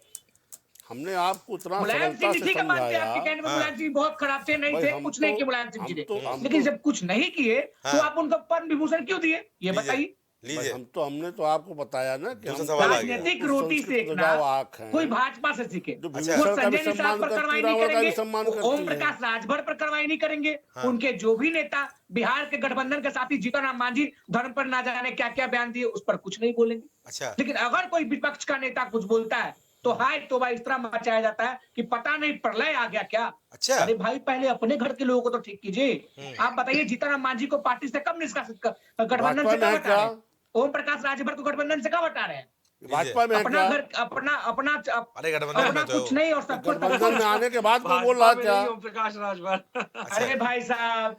हमने आपको उतना मुलायम सरलता सिंह जी से ठीक है, मानते हैं समझाया। आपके कहने में हाँ। मुलायम सिंह बहुत खराब थे, नहीं भाई थे, हम कुछ तो- नहीं किए मुलायम सिंह जी ने। हम लेकिन तो- जब कुछ नहीं किए, तो हाँ। आप उनको पद्म विभूषण क्यों दिए? ये लीजिए। बताइए। लीजिए। हमने तो आपको बताया ना कि दूसरा हम सवाल आ गया। राजनीतिक कुछ रोटी संस्कृत सेकना ध्वजावाहक हैं। कोई भाजपा से सीखे। जो वो विभूषण का भी संजय निषाद सम्मान पर करती कार्रवाई है, नहीं रावण का भी करेंगे, सम्मान वो करती ओम है। प्रकाश राजभर पर कार्रवाई नहीं करेंगे। उनके जो भी नेता बिहार के गठबंधन के साथी जीतन राम मांझी धर्म पर ना जाने क्या क्या बयान दिए, उस पर कुछ नहीं बोलेंगे। अच्छा। लेकिन अगर कोई विपक्ष का नेता कुछ बोलता है तो हाय तोबा इस तरह मचाया जाता है कि पता नहीं प्रलय आ गया क्या। अच्छा। अरे भाई, पहले अपने घर के लोगों को तो ठीक कीजिए। आप बताइए, जीतन राम मांझी को पार्टी से कब निष्कासित गठबंधन भाजपा से में कब है हटा रहे हैं? क्या? ओम प्रकाश राजभर को गठबंधन से कब हटा रहे हैं? भाजपा में है अपना क्या? घर अपना अरे गठबंधन में अपना तो कुछ नहीं और सब कुछ गठबंधन में आने के बाद कोई बोल भाजपा रहा में क्या? नहीं, ओम प्रकाश राजभर। अरे भाई साहब,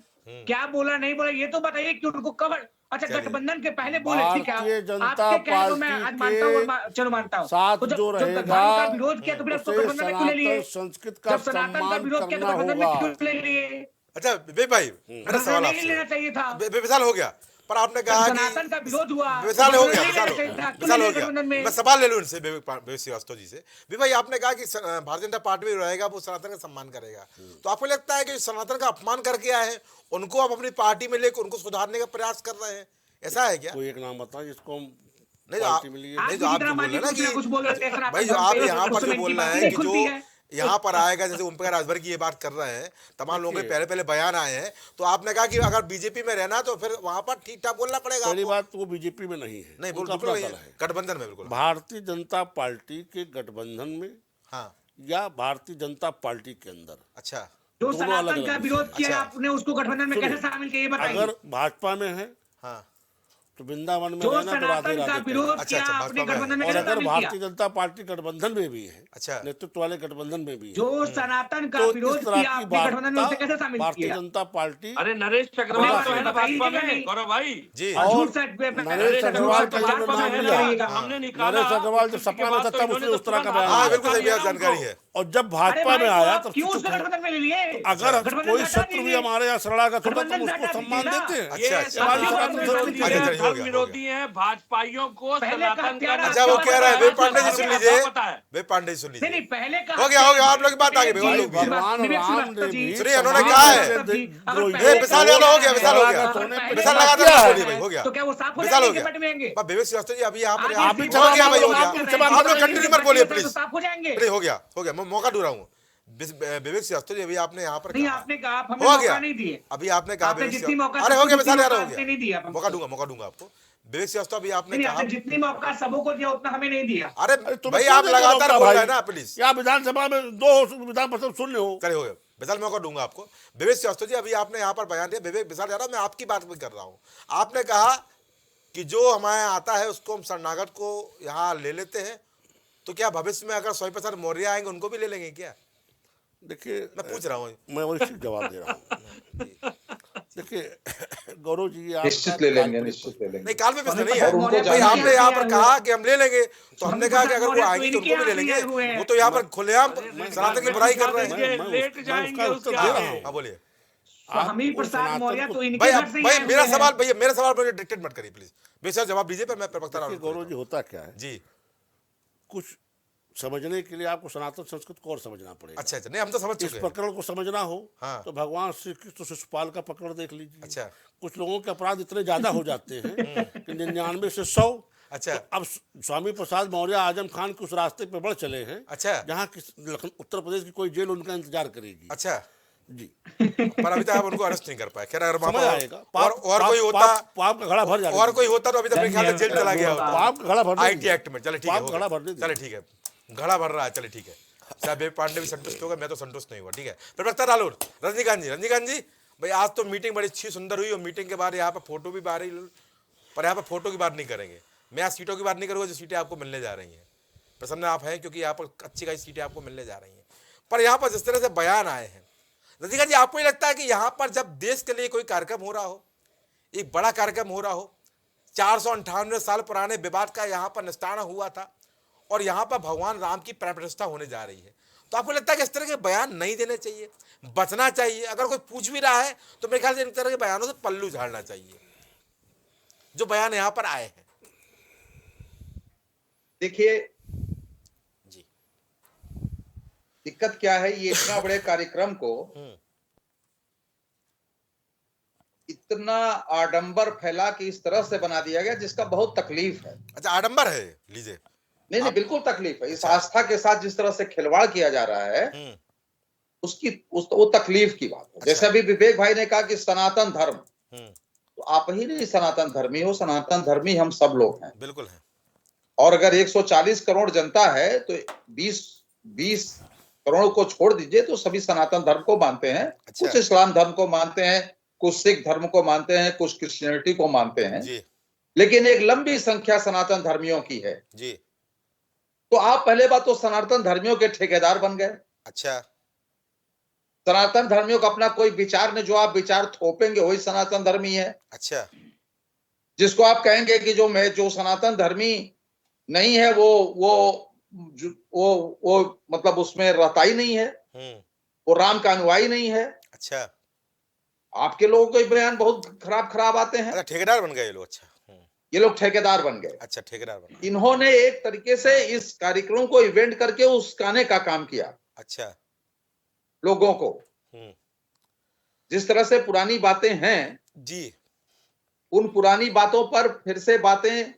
क्या बोला नहीं बोला ये तो बताइए कि उनको कवर। अच्छा, चलिए। गठबंधन के पहले बोले, ठीक है, भारतीय जनता आपके कहने को मैं आज पार्टी मानता हूँ, के चलो मानता हूँ। साथ तो जब जो रहेगा, धर्म का विरोध किया तो फिर उसको उसे गठबंधन में क्यों ले लिए? सनातन संस्कृत का जब सनातन का सम्मान विरोध किया तो करना गठबंधन में होगा। क्यों ले लिए? अच्छा विवेक भाई, मेरा सवाल नहीं लेना आपसे। चाहिए था। विशाल हो गया, पर आपने जब कहा सनातन का विरोध हुआ, विशाल तो हो गया, नहीं विशाल लेना हो चाहिए था। गया, क्यों विशाल ले हो लिए गठबंधन गया। में? मैं सवाल ले लूं इनसे विवेक श्रीवास्तव जी से। विवेक भाई, आपने कहा कि भारतीय जनता पार्टी में रहेगा, वो सनातन का सम्मान करेगा, तो आपको लगता है कि जो सनातन का अपमान करके आए हैं उनको आप अपनी पार्टी में लेकर उनको सुधारने का प्रयास कर रहे हैं, ऐसा है क्या? कोई एक नाम बताओ जिसको हम नहीं तो आप पार्टी में लिए। नहीं तो आप जो बोल रहे हैं ना कि कुछ बोल रहे थे, भाई जो आप यहाँ पर जो बोल रहे हैं कि जो यहाँ पर आएगा, जैसे ओम प्रकाश राजभर की ये बात कर रहे हैं, तमाम लोगों के पहले पहले बयान आए हैं, तो आपने कहा कि अगर बीजेपी में रहना तो फिर वहां पर ठीक ठाक बोलना पड़ेगा पहली आपको। बात तो वो बीजेपी में नहीं है, नहीं उनका बिल्कुल अपना नहीं दल है, है। गठबंधन में बिल्कुल। भारतीय जनता पार्टी के गठबंधन में हाँ या भारतीय जनता पार्टी के अंदर अच्छा, जो दोनों अलग सनातन का अलग विरोध किया अच्छा। आपने, उसको गठबंधन में कैसे शामिल किया ये बताइए। अगर भाजपा में है हाँ तो वृंदावन में जो रहना तो राधे सनातन का राधे विरोध कहना। अच्छा, किया अच्छा, आपने भाजपा में गठबंधन में और कैसे अगर शामिल किया। भारतीय जनता पार्टी गठबंधन में भी है, अच्छा, नेतृत्व वाले गठबंधन में भी है, जो सनातन का तो विरोध इस तरह किया की आपने गठबंधन में, उसे कैसे वार्ता शामिल भारतीय किया। जनता पार्टी अरे नरेश चक्रवाल तो है ना भाजपा में, गौरव भाई जी और झूठ सच पे- नरेश अग्रवाल झूठ का सच जब पे नाम बयान लिया, करिएगा। हमने निकाला नरेश अग्रवाल जब उसके सपा में बाद था तो तब इन्होंने उसने तो उस तरह का तुरंत बयान हाँ दिया। बिल्कुल सही दिया जानकारी उनको। है। और जब अरे भाजपा भाई में तो आया आप तब क्यों चुप उसको हो। गठबंधन में ले लिए। अगर गठबंधन कोई हटा शत्रु भी दीजिए। हमारे यहाँ शरणागत होता तो हम गठबंधन उसको हटा सम्मान दीजिए ना। देते। अच्छा, ये अच्छा। हमारी अच्छा, सनातन अच्छा, धर्म अच्छा, की अच्छा, है। हो धर्म गया, विरोधी हैं, भाजपाइयों को पहले का सनातन हत्यारा का अच्छा वो कह रहे हैं, वे पांडे जी सुन हो लीजिए, पता है। वे पांडे जी सुन नहीं लीजिए। नहीं, पहले का हो गया, आप लोग की बात आगे, हम लोग भी हैं। भगवान विवेक राम श्रीवास्तव ने जी, भी सुनिए, उन्होंने समाज कहा है। से अगर द्रोही- पहले विशाल यादव हो गया, विशाल हो गया, अगर पहले विशाल का लगातार हत्यारा बोलिए भाई, हो गया, तो क्या वो साफ हो विशाल हो जाएंगे, गया। कट में आएंगे। बा विवेक श्रीवास्तव जी अभी यहाँ पर आप भी हो जवाब गया भाई, हो दो, गया, आप भी जवाब आप लोग दो। कंटिन्यू मत बोलिए तो प्लीज, साफ हो जाएंगे। प्लीज हो गया, मैं मौका दे रहा हूँ। विवेक श्रीवास्तव जी अभी आपने यहाँ पर नहीं, कहा, आपने कहा, आप हमें हो मौका गया, नहीं दिए। अभी आपने कहा आपने विवेक जितनी श्रीवास्तव- मौका अरे हो गया, सबको विशाल यादव हो आपने नहीं गया, दिया हमको। मौका दूंगा आपको। विवेक श्रीवास्तव अभी आपने नहीं, कहा, आपने जितनी मौका सबको दिया उतना हमें नहीं दिया। अरे तुम्हें भाई क्यों आप नहीं लगातार रोका बोल भाई? रहे हैं ना प्लीज, क्या विधानसभा में दो विधान परिषद सुन लो। करे हो गया, विशाल मौका दूंगा आपको। विवेक श्रीवास्तव जी अभी आपने यहाँ पर बयान दिया, विवेक विशाल यादव मैं आपकी बात भी कर रहा हूँ। आपने कहा कि जो हमारे यहाँ आता है उसको हम शरणागत को यहाँ ले लेते हैं, तो क्या भविष्य में अगर स्वामी प्रसाद मौर्य आएंगे उनको भी ले लेंगे क्या? देखिए मैं पूछ रहा हूँ। मैं वही चीज जवाब दे रहा हूँ। देखिए गौरव जी आप निश्चित ले लेंगे, निश्चित ले लेंगे। नहीं काल में प्रश्न नहीं और उनको है भाई, जानना आपने है यहाँ कि पर यार कहा कि हम ले लेंगे, तो हम हमने कहा कि अगर वो मौर्य तो आएंगे तो इनके उनको भी ले यहाँ लेंगे। हुए हैं। वो तो यहाँ पर खुलेआम सनातन की बुराई कर रहे हैं। लेट जाएंगे उसके दे रहा आगे। हूँ। हाँ बोलिए स्वामी आपको प्रसाद सनातन मौर्य को- तो इनके भाई, घर से ही भाई आए मेरा हुए हैं। सवाल भैया, मेरा सवाल मुझे डिक्टेट मत करिए प्लीज, बेशक जवाब दीजिए, पर मैं प्रवक्ता राहुल गौरव जी होता क्या है, जी। कुछ समझने के लिए आपको सनातन संस्कृत को और समझना पड़ेगा। अच्छा अच्छा, नहीं हम तो समझ इस चुके हैं। प्रकरण को समझना हो हाँ। तो भगवान श्री कृष्ण शिशुपाल का प्रकरण देख लीजिए। अच्छा कुछ लोगों के अपराध इतने ज्यादा हो जाते हैं कि 99 से 100। अच्छा तो अब स्वामी प्रसाद मौर्य आजम खान के उस रास्ते पे बढ़ चले हैं अच्छा जहाँ उत्तर प्रदेश की कोई जेल उनका इंतजार करेगी। अच्छा, जी पर अभी तक आप उनको अरेस्ट नहीं कर पाए। खैर अगर वहाँ समय पर आएगा। और कोई होता, पाप का घड़ा भर जाएगा। और कोई होता तो अभी तक मेरे ख्याल से जेल चला गया होता। पाप का घड़ा भर आईटी एक्ट में। चले ठीक है, पाप घड़ा भरने दीजिए। चले ठीक है, घड़ा भर रहा है, चले ठीक है। साहब विवेक पांडे भी संतुष्ट होगा, मैं तो संतुष्ट नहीं हुआ। ठीक है, प्रवक्ता राहुल, रजनीकांत जी भाई आज तो मीटिंग बड़ी अच्छी सुंदर हुई, और मीटिंग के बाद यहाँ पर फोटो भी बाहर, पर यहाँ पर फोटो की बात नहीं करेंगे। मैं यहाँ सीटों की बात नहीं करूँगा जो सीटें आपको मिलने जा रही हैं। प्रसन्न आप हैं क्योंकि यहाँ पर अच्छी खासी सीटें आपको मिलने जा रही हैं। पर यहाँ पर जिस तरह से बयान आए हैं, रजनीकांत जी आपको ये लगता है कि यहाँ पर जब देश के लिए कोई कार्यक्रम हो रहा हो, एक बड़ा कार्यक्रम हो रहा हो, 498 साल पुराने विवाद का यहाँ पर निस्तारण हुआ था, और यहाँ पर भगवान राम की प्राण प्रतिष्ठा होने जा रही है, तो आपको लगता है कि इस तरह के बयान नहीं देने चाहिए, बचना चाहिए? अगर कोई पूछ भी रहा है तो मेरे ख्याल से इन तरह के बयानों से पल्लू झाड़ना चाहिए, जो बयान यहाँ पर आए हैं। देखिए जी, दिक्कत क्या है, ये इतना बड़े कार्यक्रम को इतना आडंबर फैला के इस तरह से बना दिया गया जिसका बहुत तकलीफ है। अच्छा आडंबर है, लीजिए। नहीं बिल्कुल तकलीफ है। इस आस्था के साथ जिस तरह से खिलवाड़ किया जा रहा है वो तकलीफ की बात है। जैसे अभी विवेक भाई ने कहा कि सनातन धर्म, तो आप ही नहीं सनातन धर्मी हो, सनातन धर्मी हम सब लोग हैं। बिल्कुल है। और अगर 140 करोड़ जनता है तो 20 करोड़ को छोड़ दीजिए तो सभी सनातन धर्म को मानते हैं। अच्छा। कुछ इस्लाम धर्म को मानते हैं, कुछ सिख धर्म को मानते हैं, कुछ क्रिश्चियनिटी को मानते हैं जी लेकिन एक लंबी संख्या सनातन धर्मियों की है। जी। तो आप पहले बात तो सनातन धर्मियों के ठेकेदार बन गए। अच्छा सनातन धर्मियों का अपना कोई विचार नहीं, जो आप विचार थोपेंगे वही सनातन धर्मी है। अच्छा, जिसको आप कहेंगे कि जो सनातन धर्मी नहीं है वो मतलब उसमें रहता ही नहीं है, वो राम का अनुयायी नहीं है। अच्छा, आपके लोगों के बयान बहुत खराब आते हैं। अच्छा ठेकेदार बन गए ये लोग। अच्छा ये लोग ठेकेदार बन गए। अच्छा, ठेकेदार बन गए। इन्होंने एक तरीके से इस कार्यक्रम को इवेंट करके उस्काने का काम किया अच्छा लोगों को। जिस तरह से पुरानी बातें हैं जी, उन पुरानी बातों पर फिर से बातें,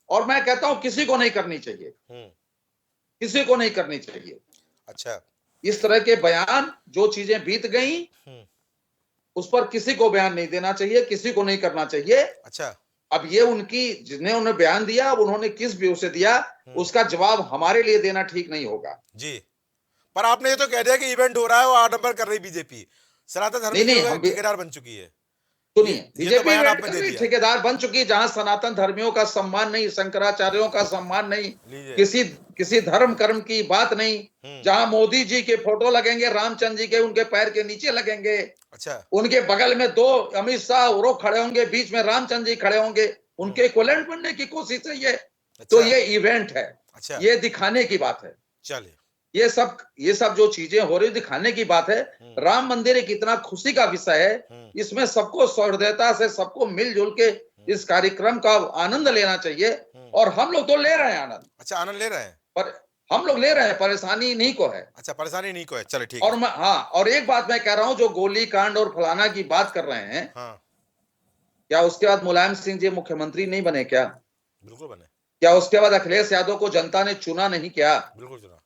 और मैं कहता हूं किसी को नहीं करनी चाहिए, किसी को नहीं करनी चाहिए। अच्छा इस तरह के बयान, जो चीजें बीत गई उस पर किसी को बयान नहीं देना चाहिए, किसी को नहीं करना चाहिए। अच्छा, अब ये उनकी, जिन्हें उन्होंने बयान दिया, अब उन्होंने किस व्यू से दिया, उसका जवाब हमारे लिए देना ठीक नहीं होगा। जी। पर आपने ये तो कह दिया कि इवेंट हो रहा है और आडंबर कर रही बीजेपी, सनातन धर्म नहीं, की हम ठेकेदार बन चुकी है। सुनिए, ये तो बीजेपी बयान इवेंट आपने कर दे रही, दिया। ठेकेदार बन चुकी, जहां सनातन धर्मियों का सम्मान नहीं, शंकराचार्यों का सम्मान नहीं, लीजिए। किसी धर्म कर्म की बात नहीं, जहां मोदी जी के फोटो लगेंगे, रामचंद्र जी के उनके पैर के नीचे लगेंगे, अच्छा, उनके बगल में 2 अमित शाह और वो खड़े होंगे, बीच में रामचंद्र जी खड़े होंगे, उनके इक्विवेलेंट बनने की कोशिश है ये। तो ये इवेंट है, अच्छा, ये दिखाने की बात है। चलिए, ये सब जो चीजें हो रही, दिखाने की बात है। राम मंदिर एक इतना खुशी का विषय है, इसमें सबको सहृदयता से, सबको मिलजुल के इस कार्यक्रम का आनंद लेना चाहिए, और हम लोग तो ले रहे हैं आनंद। अच्छा, आनंद ले रहे हैं, पर हम लोग ले रहे हैं, परेशानी इन्हीं को है। अच्छा, परेशानी नहीं को है, चलो ठीक और है। मैं, हाँ, और एक बात मैं कह रहा हूं, जो गोली कांड और फलाना की बात कर रहे हैं, हाँ, क्या उसके बाद मुलायम सिंह जी मुख्यमंत्री नहीं बने क्या? बिल्कुल बने, क्या उसके बाद अखिलेश यादव को जनता ने चुना नहीं क्या? बिल्कुल चुना।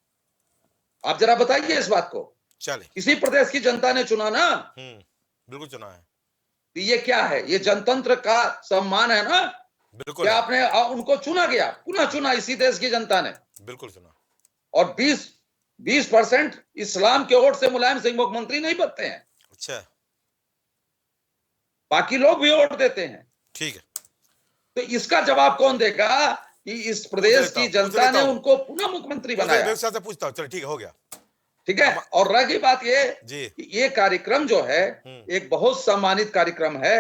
आप जरा बताइए इस बात को। चलिए, किसी प्रदेश की जनता ने चुना ना, बिल्कुल चुना है, तो ये क्या है? ये जनतंत्र का सम्मान है ना। बिल्कुल क्या है, आपने उनको चुना गया, पुनः चुना इसी देश की जनता ने, बिल्कुल चुना। और 20% इस्लाम के वोट से मुलायम सिंह मुख्यमंत्री नहीं बनते हैं, अच्छा, बाकी लोग भी वोट देते हैं। ठीक है, तो इसका जवाब कौन देगा कि इस प्रदेश की जनता ने उनको पुनः मुख्यमंत्री बनाया? से पूछता हूँ, चलो ठीक है, हो गया, ठीक है। और रही बात ये जी, कि ये कार्यक्रम जो है एक बहुत सम्मानित कार्यक्रम है,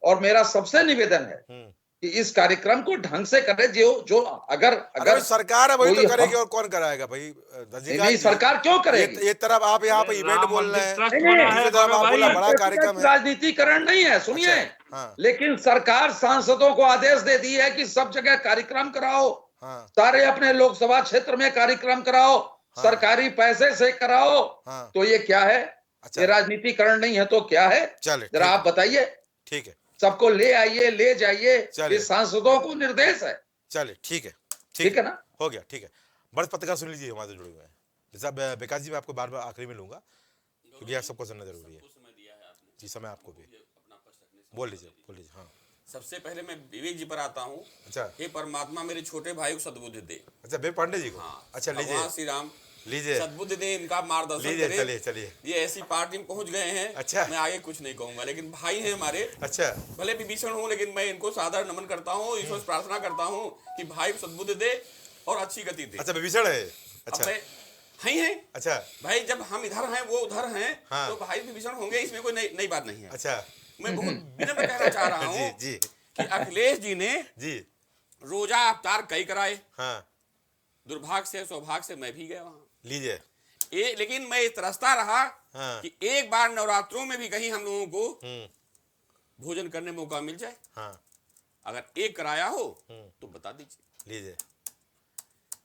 और मेरा सबसे निवेदन है कि इस कार्यक्रम को ढंग से करे। जो अगर सरकार है वही तो कोई करेगी, और कौन कराएगा भाई? नहीं, सरकार क्यों करेगी? ये तरफ आप यहाँ पे इवेंट बोल रहे हैं, नहीं, बड़ा कार्यक्रम है, राजनीतिकरण नहीं है, सुनिए। हाँ, लेकिन सरकार सांसदों को आदेश दे दी है कि सब जगह कार्यक्रम कराओ, हाँ, सारे अपने लोकसभा क्षेत्र में कार्यक्रम कराओ, सरकारी पैसे से कराओ। हाँ, तो ये क्या है? अच्छा, ये राजनीतिकरण नहीं है तो क्या है? चले, जरा आप बताइए। ठीक है, सबको ले आइए, ले जाइए, चलिए। ये सांसदों को निर्देश है। चले, ठीक है, ठीक है ना? हो गया, ठीक है। बड़े पत्रकार सुन लीजिए, हमारे जुड़े हुए हैं। जैसा विकास जी, मैं आपको बार बार आखिरी में लूंगा, क्योंकि आप सबको सुनना जरूरी है। जी, समय आपको भी, बोल लीजिए, बोल लीजिए। हाँ, सबसे पहले मैं विवेक जी पर आता हूँ। अच्छा, हे परमात्मा, मेरे छोटे भाई को सद्बुद्धि दे। अच्छा, विवेक पांडे जी को? हाँ, अच्छा, लीजिए, भगवान श्री राम लीजिए, सद्बुद्धि दे, इनका मार्गदर्शन लीजिए, करे। चलिए, चलिए, ये ऐसी पार्टी में पहुंच गए हैं। अच्छा, मैं आगे कुछ नहीं कहूंगा, लेकिन भाई हैं हमारे। अच्छा, भले विभीषण हूँ, लेकिन मैं इनको सादर नमन करता हूँ, ईश्वर से प्रार्थना करता हूँ कि भाई को सद्बुद्धि दे और अच्छी गति दे। अच्छा, विभीषण है, अच्छा, हैं, अच्छा, भाई जब हम इधर हैं, वो उधर हैं, हाँ, तो भाई विभीषण होंगे, इसमें कोई नई बात नहीं है। अच्छा, मैं बहुत विनम्र कहना चाह रहा हूँ जी, कि अखिलेश जी ने जी, रोजा अवतार कई कराए। हाँ, दुर्भाग्य से, सौभाग्य से मैं भी गया वहां। लीजिए, लेकिन मैं तरसता रहा हाँ, कि एक बार नवरात्रों में भी कहीं हम लोगों को भोजन करने में मौका मिल जाए। हाँ, अगर एक कराया हो तो बता दीजिए। लीजिए।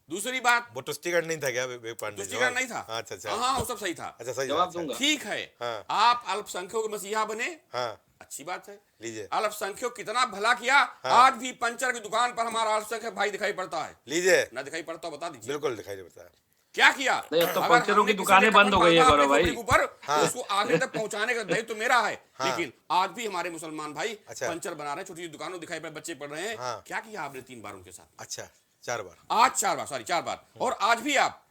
दूसरी बात, वो तुष्टिकरण नहीं था क्या विवेक पांडे? तुष्टिकरण नहीं था। अच्छा, अच्छा, हाँ, वो सब सही था। अच्छा, सही जवाब अच्छा, दूंगा। ठीक है, हाँ, आप अल्पसंख्यक मसीहा बने, हाँ, अच्छी बात है। लीजिए, अल्पसंख्यक कितना भला किया। हाँ, आज भी पंचर की दुकान पर हमारा अल्पसंख्यक भाई दिखाई पड़ता है। लीजिए, ना दिखाई पड़ता बता दीजिए। बिल्कुल दिखाई नहीं पड़ता है। क्या किया? नहीं, अब तो पंचरों की दुकानें बंद हो गई है गौरव भाई। ऊपर हाँ, उसको आगे तक पहुंचाने का दायित्व तो मेरा है। हाँ, लेकिन आज भी हमारे मुसलमान भाई अच्छा, पंचर बना रहे हैं, छोटी दुकानों दिखाई पड़े, बच्चे पढ़ रहे हैं। हाँ, क्या किया आपने 3 बार उनके साथ? अच्छा, 4 बार, आज 4 बार, सॉरी 4 बार। और आज भी आप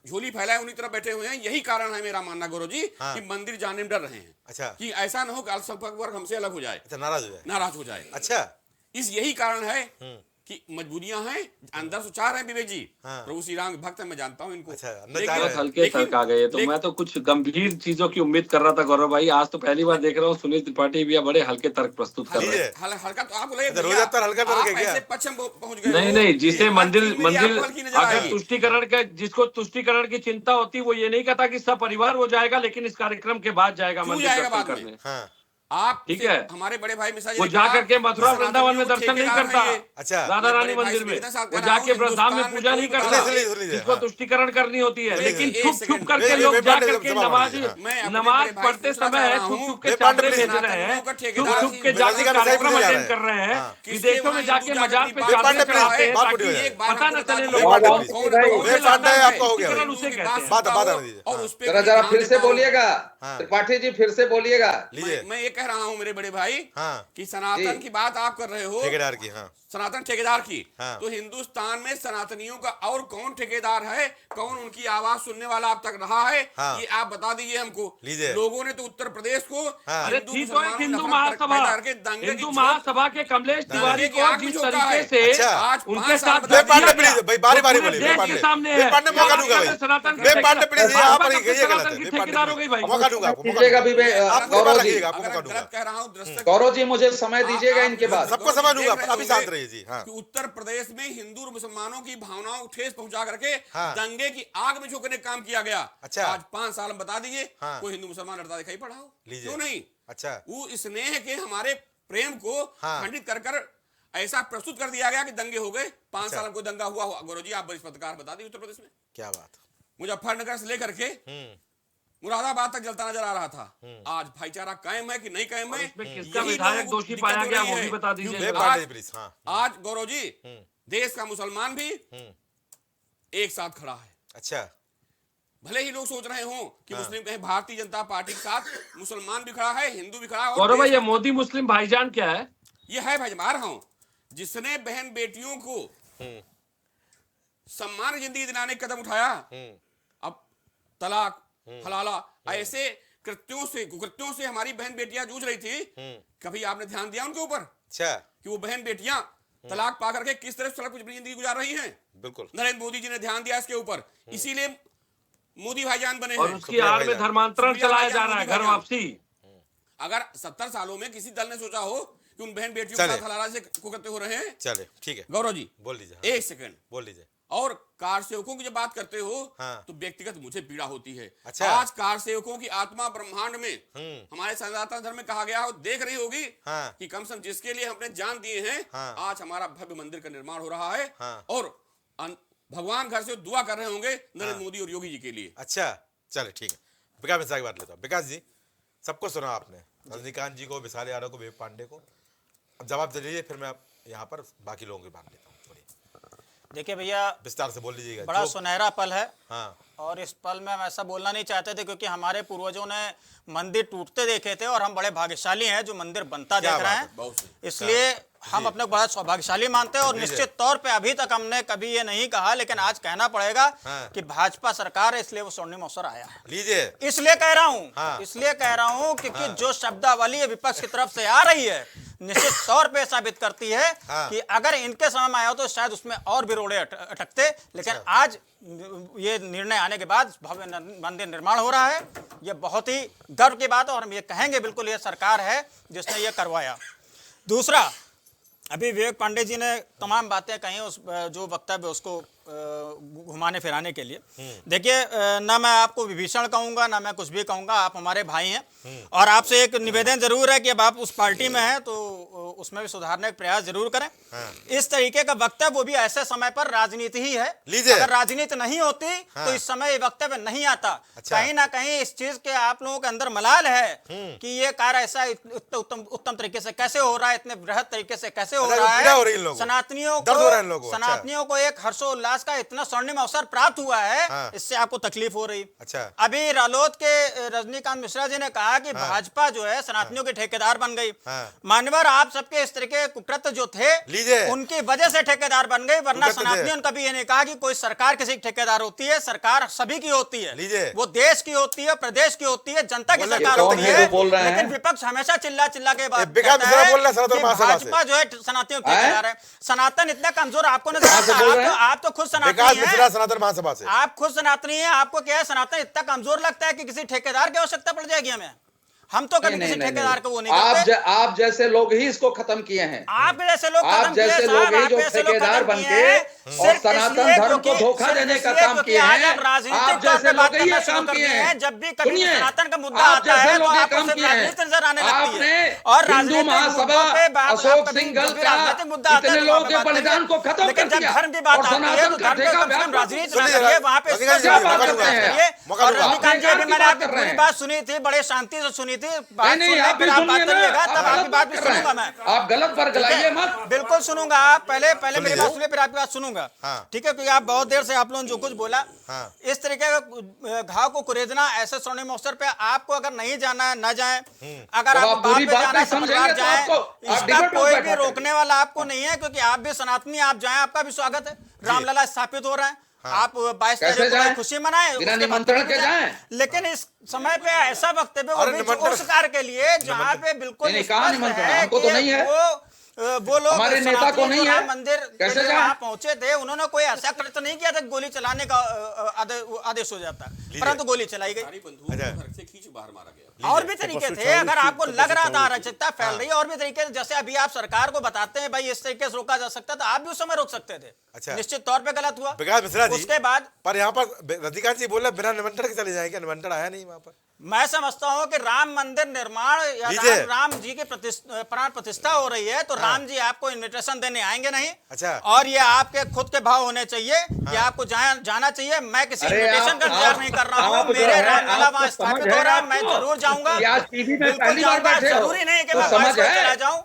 झोली फैलाए उन्हीं तरफ बैठे हुए हैं। यही कारण है मेरा मानना गौरव जी, हाँ, कि मंदिर जाने में डर रहे हैं। अच्छा, कि ऐसा ना हो कि अल्पसंख्यक वर्ग हमसे अलग हो जाए, अच्छा, नाराज हो जाए, नाराज हो जाए। अच्छा, यही कारण है कि मजबूरियां हैं, अंदर से 4 हैं विवेक जी। हाँ, प्रभु श्री राम के भक्त हैं, मैं जानता हूं इनको। अच्छा, बहुत हल्के तर्क आ गए, तो मैं तो कुछ गंभीर चीजों की उम्मीद कर रहा था गौरव भाई। आज तो पहली बार देख रहा हूँ सुनील त्रिपाठी भी बड़े हल्के तर्क प्रस्तुत कर रहे हैं। हल्का तो आप बोले, रोजा हल्का तर्क है क्या? पश्चिम पहुंच गए। नहीं, जिसे मंदिर अगर तुष्टिकरण का, जिसको तुष्टिकरण की चिंता होती, वो ये नहीं कहता कि सब परिवार हो जाएगा, लेकिन इस कार्यक्रम के बाद जाएगा मंदिर दर्शन करने। आप ठीक है। हमारे बड़े भाई मिश्रा जी वो ने जा कहा करके मथुरा कि वृंदावन में सनातनियों दर्शन नहीं ठेकेदार करता। हैं ये। अच्छा। राधा रानी बड़े भाई मंदिर से में निवेदन साहब वो कह रहा जाके हूं, वृंदावन में हिंदुस्तान पूजा में नहीं कोई करता, सुनिए, जिसको हाँ। तुष्टिकरण करनी होती है, लेकिन एक छुप छुप सेकंड। करके वे लोग जा पांडे करके जवाब नमाज दीजिए, हाँ। मैं अपने नमाज बड़े भाई पढ़ते पूछना समय चाह रहा छुप हूं, छुप के वे पांडे चादरें प्लीज, भेज रहे सनातनियों का हैं, छुप ठेकेदार छुप के ही जाके राधिका मिसाई कार्यक्रम पूछने जा अटेंड रहे कर रहे हैं हाँ। कि किसके देखो वहां में जाके हिंदू मजार जागृति पे पार्टी चादरें पांडे प्लीज, चढ़ाते हैं बात ताकि पूरी हो जाए। एक बार पता हमको न बता चले दो, लोगों पांडे को प्लीज। कौन कौन कौन वे से पांडे लालच आपका है, हो गया तुष्टिकरण भाई। उसे हिंदू की कहते बात हैं। बात सुनता आने हूं दीजिए, और हाँ। उस पे जरा भी जरा ध्यान फिर से देता हूं। बोलिएगा, हाँ। त्रिपाठी जी फिर से बोलिएगा। लीजिए, मैं ये कह रहा हूं मेरे बड़े भाई हाँ। कि सनातन जी। की बात आप कर रहे हो, ठेकेदार की, हाँ। सनातन ठेकेदार की, हाँ। तो हिंदुस्तान में सनातनियों का और कौन ठेकेदार है, कौन उनकी आवाज सुनने वाला अब तक रहा है, हाँ। ये आप बता दीजिए हमको। लीजिए। लोगों ने तो उत्तर प्रदेश को हाँ। अरे हिंदू थी तो एक मुसलमानों में हिंदू नफरत महासभा, पैदा करके दंगे की हिंदू झोंक- महासभा के कमलेश तिवारी की को आग में जिस झोंका तरीके है। से अच्छा। आज उनके 5 साल साथ वे बता पांडे दिया प्लीज, गया। भाई बारी वो बारी पूरे बोलिए, वे देश के पांडे सामने वे है। पांडे मौका दूंगा भाई। सनातन वे पांडे प्लीज, ये आप भाजपा ये सनातन गलत की है। ठेकेदार हो गई भाई। मौका दूंगा आपको, मौका दीजिएगा दूंगा। भी आप पूरी बात गौरव जी, रखिएगा, आपको अगर मौका गलत दूंगा। कह रहा हूं दर्शक गौरव जी मुझे समय दीजिएगा आप इनके बाद। सबको समय दूंगा, देख रहे अभी शांत होंगे रहिए जी, हाँ। कि उत्तर प्रदेश में हिंदू और मुसलमानों की भावनाओं को ठेस पहुंचा करके हाँ। दंगे की आग में झोंकने का काम किया गया। अच्छा। आज 5 साल में बता दीजिए, हाँ। कोई हिंदू मुसलमान लड़ता दिखाई पड़ा हो? लीजिए। क्यों नहीं? अच्छा। वो स्नेह के हमारे प्रेम को हाँ। खंडित कर कर ऐसा प्रस्तुत कर दिया गया कि दंगे हो गए। 5 अच्छा। साल को दंगा हुआ। गौरव जी आप वरिष्ठ पत्रकार बता दीजिए, उत्तर प्रदेश में क्या बात। मुजफ्फरनगर से लेकर के मुरादाबाद तक जलता नजर आ रहा था। आज भाईचारा कायम है कि नहीं कायम है? इसमें किसका यही विधायक लोगों को दोषी दिक्कत पाया हो गया रही वो है। भी बता दीजिए। क्योंकि वे आज- पांडे प्लीज, हाँ। आज गौरव जी देश का मुसलमान भी एक साथ खड़ा है। अच्छा। भले ही लोग सोच रहे हो कि मुस्लिम कहें भारतीय जनता पार्टी के साथ, मुसलमान भी खड़ा है, हिंदू भी खड़ा है। और गौरव भाई, देश ये का- मोदी मुस्लिम भाईजान क्या है? ये है भाई, मैं रहा हूं, जिसने बहन बेटियों को सम्मान जिंदगी दिलाने का कदम उठाया। अब तलाक, हलाला, ऐसे कृत्यों से, कुकृत्यों से हमारी बहन बेटियां जूझ रही थी। कभी आपने ध्यान दिया उनके ऊपर अच्छा। कि वो बहन बेटियां तलाक पा करके किस तरह सड़क पर अपनी जिंदगी गुजार रही हैं? बिल्कुल। नरेंद्र मोदी जी ने ध्यान दिया इसके ऊपर, इसीलिए मोदी भाईजान बने और हैं। उसकी आड़ में धर्मांतरण शुक्रिया चलाया भाईजान, जा रहा है, मोदी घर भाईजान। वापसी। अगर 70 सालों में किसी दल ने सोचा हो कि उन बहन बेटियों चले। के साथ हलाला से कुकर्ते हो रहे हैं। चले, ठीक है। गौरव जी बोल दीजिए, हाँ। एक सेकंड, बोल दीजिए। और कार सेवकों की जब बात करते हो हाँ। तो व्यक्तिगत मुझे पीड़ा होती है। अच्छा। आज कार सेवकों की आत्मा ब्रह्मांड में हमारे सनातन धर्म में कहा गया हो, देख रही होगी हाँ। कि कम से कम जिसके लिए हमने जान दिए हैं, हाँ। आज हमारा भव्य मंदिर का निर्माण हो रहा है। हाँ। और भगवान घर से दुआ कर रहे होंगे नरेंद्र मोदी और योगी जी के लिए। अच्छा, चले, ठीक है। विकास मिश्रा की बात लेता हूँ। विकास जी, सबको सुना आपने, रजनीकांत जी को, विशाल यादव को, विवेक पांडे को। अब जवाब दे दीजिए, फिर मैं यहाँ पर बाकी लोगों की बात लेता हूँ। देखिए भैया, विस्तार से बोल लीजिएगा। बड़ा सुनहरा पल है। हाँ। और इस पल में हम ऐसा बोलना नहीं चाहते थे, क्योंकि हमारे पूर्वजों ने मंदिर टूटते देखे थे और हम बड़े भाग्यशाली हैं जो मंदिर बनता देख रहे हैं। इसलिए हम अपने को बड़ा सौभाग्यशाली मानते हैं। और निश्चित तौर पे अभी तक हमने कभी ये नहीं कहा, लेकिन आज कहना पड़ेगा कि भाजपा सरकार है, इसलिए वो स्वर्णिम अवसर आया है। लीजिए। इसलिए कह रहा हूँ, हाँ। इसलिए कह रहा हूँ क्योंकि जो शब्दावली विपक्ष की तरफ से आ रही है, निश्चित तौर पे साबित करती है कि अगर इनके समय में आया हो तो शायद उसमें और भी रोड़े अटकते। लेकिन आज ये निर्णय आने के बाद भव्य मंदिर निर्माण हो रहा है, ये बहुत ही गर्व की बात है। और हम ये कहेंगे बिल्कुल ये सरकार है जिसने ये करवाया। दूसरा, अभी विवेक पांडे जी ने तमाम बातें कही, उस जो वक्तव्य उसको घुमाने फिराने के लिए। देखिए, ना मैं आपको विभीषण कहूंगा, ना मैं कुछ भी कहूंगा, आप हमारे भाई हैं। और आपसे एक निवेदन जरूर है कि अब आप उस पार्टी में हैं तो उसमें भी सुधारने का प्रयास जरूर करें। इस तरीके का वक्तव्य, वो भी ऐसे समय पर, राजनीति ही है। अगर राजनीति नहीं होती तो इस समय ये वक्तव्य नहीं आता। कहीं ना कहीं इस चीज के आप लोगों के अंदर मलाल है कि ये कार्य ऐसा उत्तम तरीके से कैसे हो रहा है, इतने बृहद तरीके से कैसे हो रहा है। सनातनियों को एक हर्षोल्लास का इतना स्वर्णिम अवसर प्राप्त हुआ है, इससे आपको तकलीफ हो रही। अभी रालोद के रजनीकांत मिश्रा जी ने कहा कि भाजपा जो है सनातनियों के ठेकेदार बन गई। मान्यवर, आप सबके इस तरह के कुकृत्य जो थे उनकी वजह से ठेकेदार बन गई, वरना सनातनियों ने कभी ये नहीं कहा कि कोई सरकार किसी की ठेकेदार होती है। सरकार सभी की होती है, वो देश की होती है, प्रदेश की होती है, जनता की सरकार होती है। लेकिन विपक्ष हमेशा चिल्ला चिल्ला के बात कहता है कि भाजपा जो है सनातनियों के ठेकेदार है। सनातन इतना कमजोर आपको नजर आता है? आप तो खुद सनातनी हैं। सनातन महासभा से आप खुद सनातनी हैं, आपको क्या है, सनातन इतना कमजोर लगता है कि किसी ठेकेदार की आवश्यकता पड़ जाएगी हमें? हम तो कभी किसी ठेकेदार को वो नहीं करते। आप जैसे लोग ही इसको खत्म किए हैं। आप जैसे लोग आप जैसे लोग ही जो ठेकेदार बन के और सनातन धर्म को धोखा देने का काम किए हैं। आप जैसे लोग ही ये काम किए हैं। जब भी कभी सनातन का मुद्दा आप आता है जैसे तो लोग ये आपको काम सिर्फ किए हैं। राजनीति नजर आने लगती है। आपने और हिंदू महासभा अशोक सिंघल का इतने लोगों के बलिदान को खत्म कर दिया। धर्म की बात आती है तो धर्म को कम से कम राजनीति ना करिए, वहाँ पे क्या बात करते हैं? और रजनीकांत जी अभी मैंने आपकी पूरी बात सुनी थी, बड़े शांति से सुनी थी। बात सुनने पर आप बात करिएगा तब आपकी बात भी सुनूंगा मैं। आप गलत बरगलाइए मत। बिल्कुल सुनूंगा। आप पहले मेरी बात सुनिए, फिर आपकी बात सुनूंगा। ठीक है, क्योंकि आप बहुत देर से आप लोगों ने जो कुछ बोला, इस तरीके का घाव को कुरेदना ऐसे स्वर्णिम अवसर पे आपको अगर नहीं जाना है न जाए, अगर आप बात पे जाना है समझदार जाए, इसका कोई भी रोकने वाला आपको नहीं है, क्योंकि आप भी सनातनी, आप जाएं, आपका भी स्वागत है। रामलला स्थापित हो रहा है, आप 22 तारीख को खुशी मनाएं, बिना निमंत्रण के जाएं। लेकिन इस समय पे ऐसा वक्तव्य उस कार्य के लिए जहाँ पे बिल्कुल कहाँ निमंत्रण? हमको तो नहीं है, वो लोग हमारे नेता को नहीं है। मंदिर कैसे वहाँ पहुंचे थे, उन्होंने कोई ऐसा कृत्य नहीं किया था गोली चलाने का आदेश हो जाता, परंतु गोली चलाई गई। और भी तरीके थे, अगर आपको लग रहा था अराजकता फैल रही है, और भी तरीके, जैसे अभी आप सरकार को बताते हैं भाई इस तरीके से रोका जा सकता था, आप भी उस समय रोक सकते थे। अच्छा, निश्चित तौर पे गलत हुआ विकास मिश्रा जी। उसके बाद पर यहाँ पर रजनीकांत जी बोल रहे बिना निमंत्रण के चले जाएंगे, निमंत्रण आया नहीं वहाँ पर। मैं समझता हूँ कि राम मंदिर निर्माण या राम जी की प्राण प्रतिष्ठा हो रही है, तो राम जी आपको इनविटेशन देने आएंगे नहीं। अच्छा। और ये आपके खुद के भाव होने चाहिए कि आपको जाना चाहिए। मैं किसी इनविटेशन का इंतजार नहीं कर रहा हूँ, मेरे रामलला वहाँ स्थापित हो रहा है, मैं जरूर जाऊंगा, बिल्कुल जाऊंगा। जरूरी नहीं कि मैं 22 को चला जाऊँ,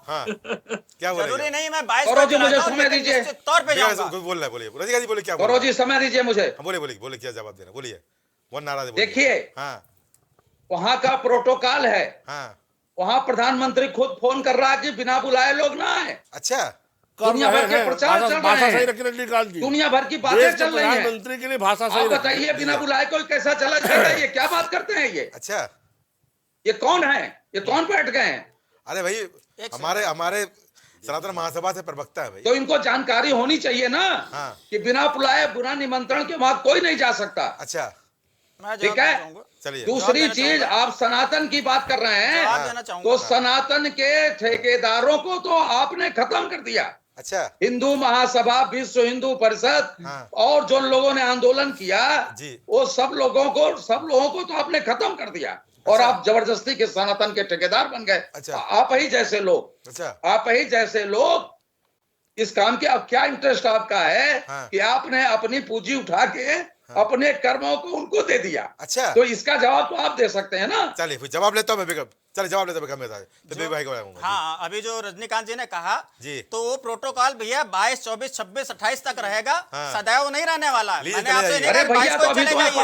जरूरी नहीं मैं 22 को चला जाऊँ, निश्चित तौर पर जाऊंगा। बोल रहे बोलिए रजनीकांत जी, बोलिए क्या गौरव जी समय दीजिए मुझे। बोलिए क्या जवाब देना, बोलिए। बहुत नाराज देखिए, वहां का प्रोटोकॉल है, वहां प्रधानमंत्री खुद फोन कर रहा है कि बिना बुलाए लोग ना आए। अच्छा, दुनिया भर के प्रचार चल रहे हैं, दुनिया भर की बातें चल रही हैं। प्रधानमंत्री के लिए भाषा सही बताइए, बिना बुलाए कोई कैसा चला जाएगा? ये क्या बात करते हैं ये? अच्छा, ये कौन है? ये कौन बैठ गए हैं? अरे भाई, हमारे सनातन महासभा से प्रवक्ता है भाई, तो इनको जानकारी होनी चाहिए ना कि बिना बुलाए, बिना निमंत्रण के वहां कोई नहीं जा सकता। अच्छा, ठीक है। चलिए, दूसरी चीज, आप सनातन की बात कर रहे हैं, तो सनातन के ठेकेदारों को तो आपने खत्म कर दिया। अच्छा, हिंदू महासभा, विश्व हिंदू परिषद और जो लोगों ने आंदोलन किया, वो सब लोगों को तो आपने खत्म कर दिया। और आप जबरदस्ती के सनातन के ठेकेदार बन गए। अच्छा। आप ही जैसे लोग, अच्छा, आप ही जैसे लोग इस काम के, अब क्या इंटरेस्ट आपका है कि आपने अपनी पूंजी उठा के अपने कर्मों को उनको दे दिया। अच्छा, तो इसका जवाब तो आप दे सकते हैं ना। चलिए फिर जवाब लेता हूँ मैं, चलिए जवाब लेता हूँ। हाँ, अभी जो रजनीकांत जी ने कहा तो वो प्रोटोकॉल भैया 22, 24, 26, 28 तक रहेगा, सदैव नहीं रहने वाला है। मैंने आपसे नहीं कहा 22 को चले जाइए,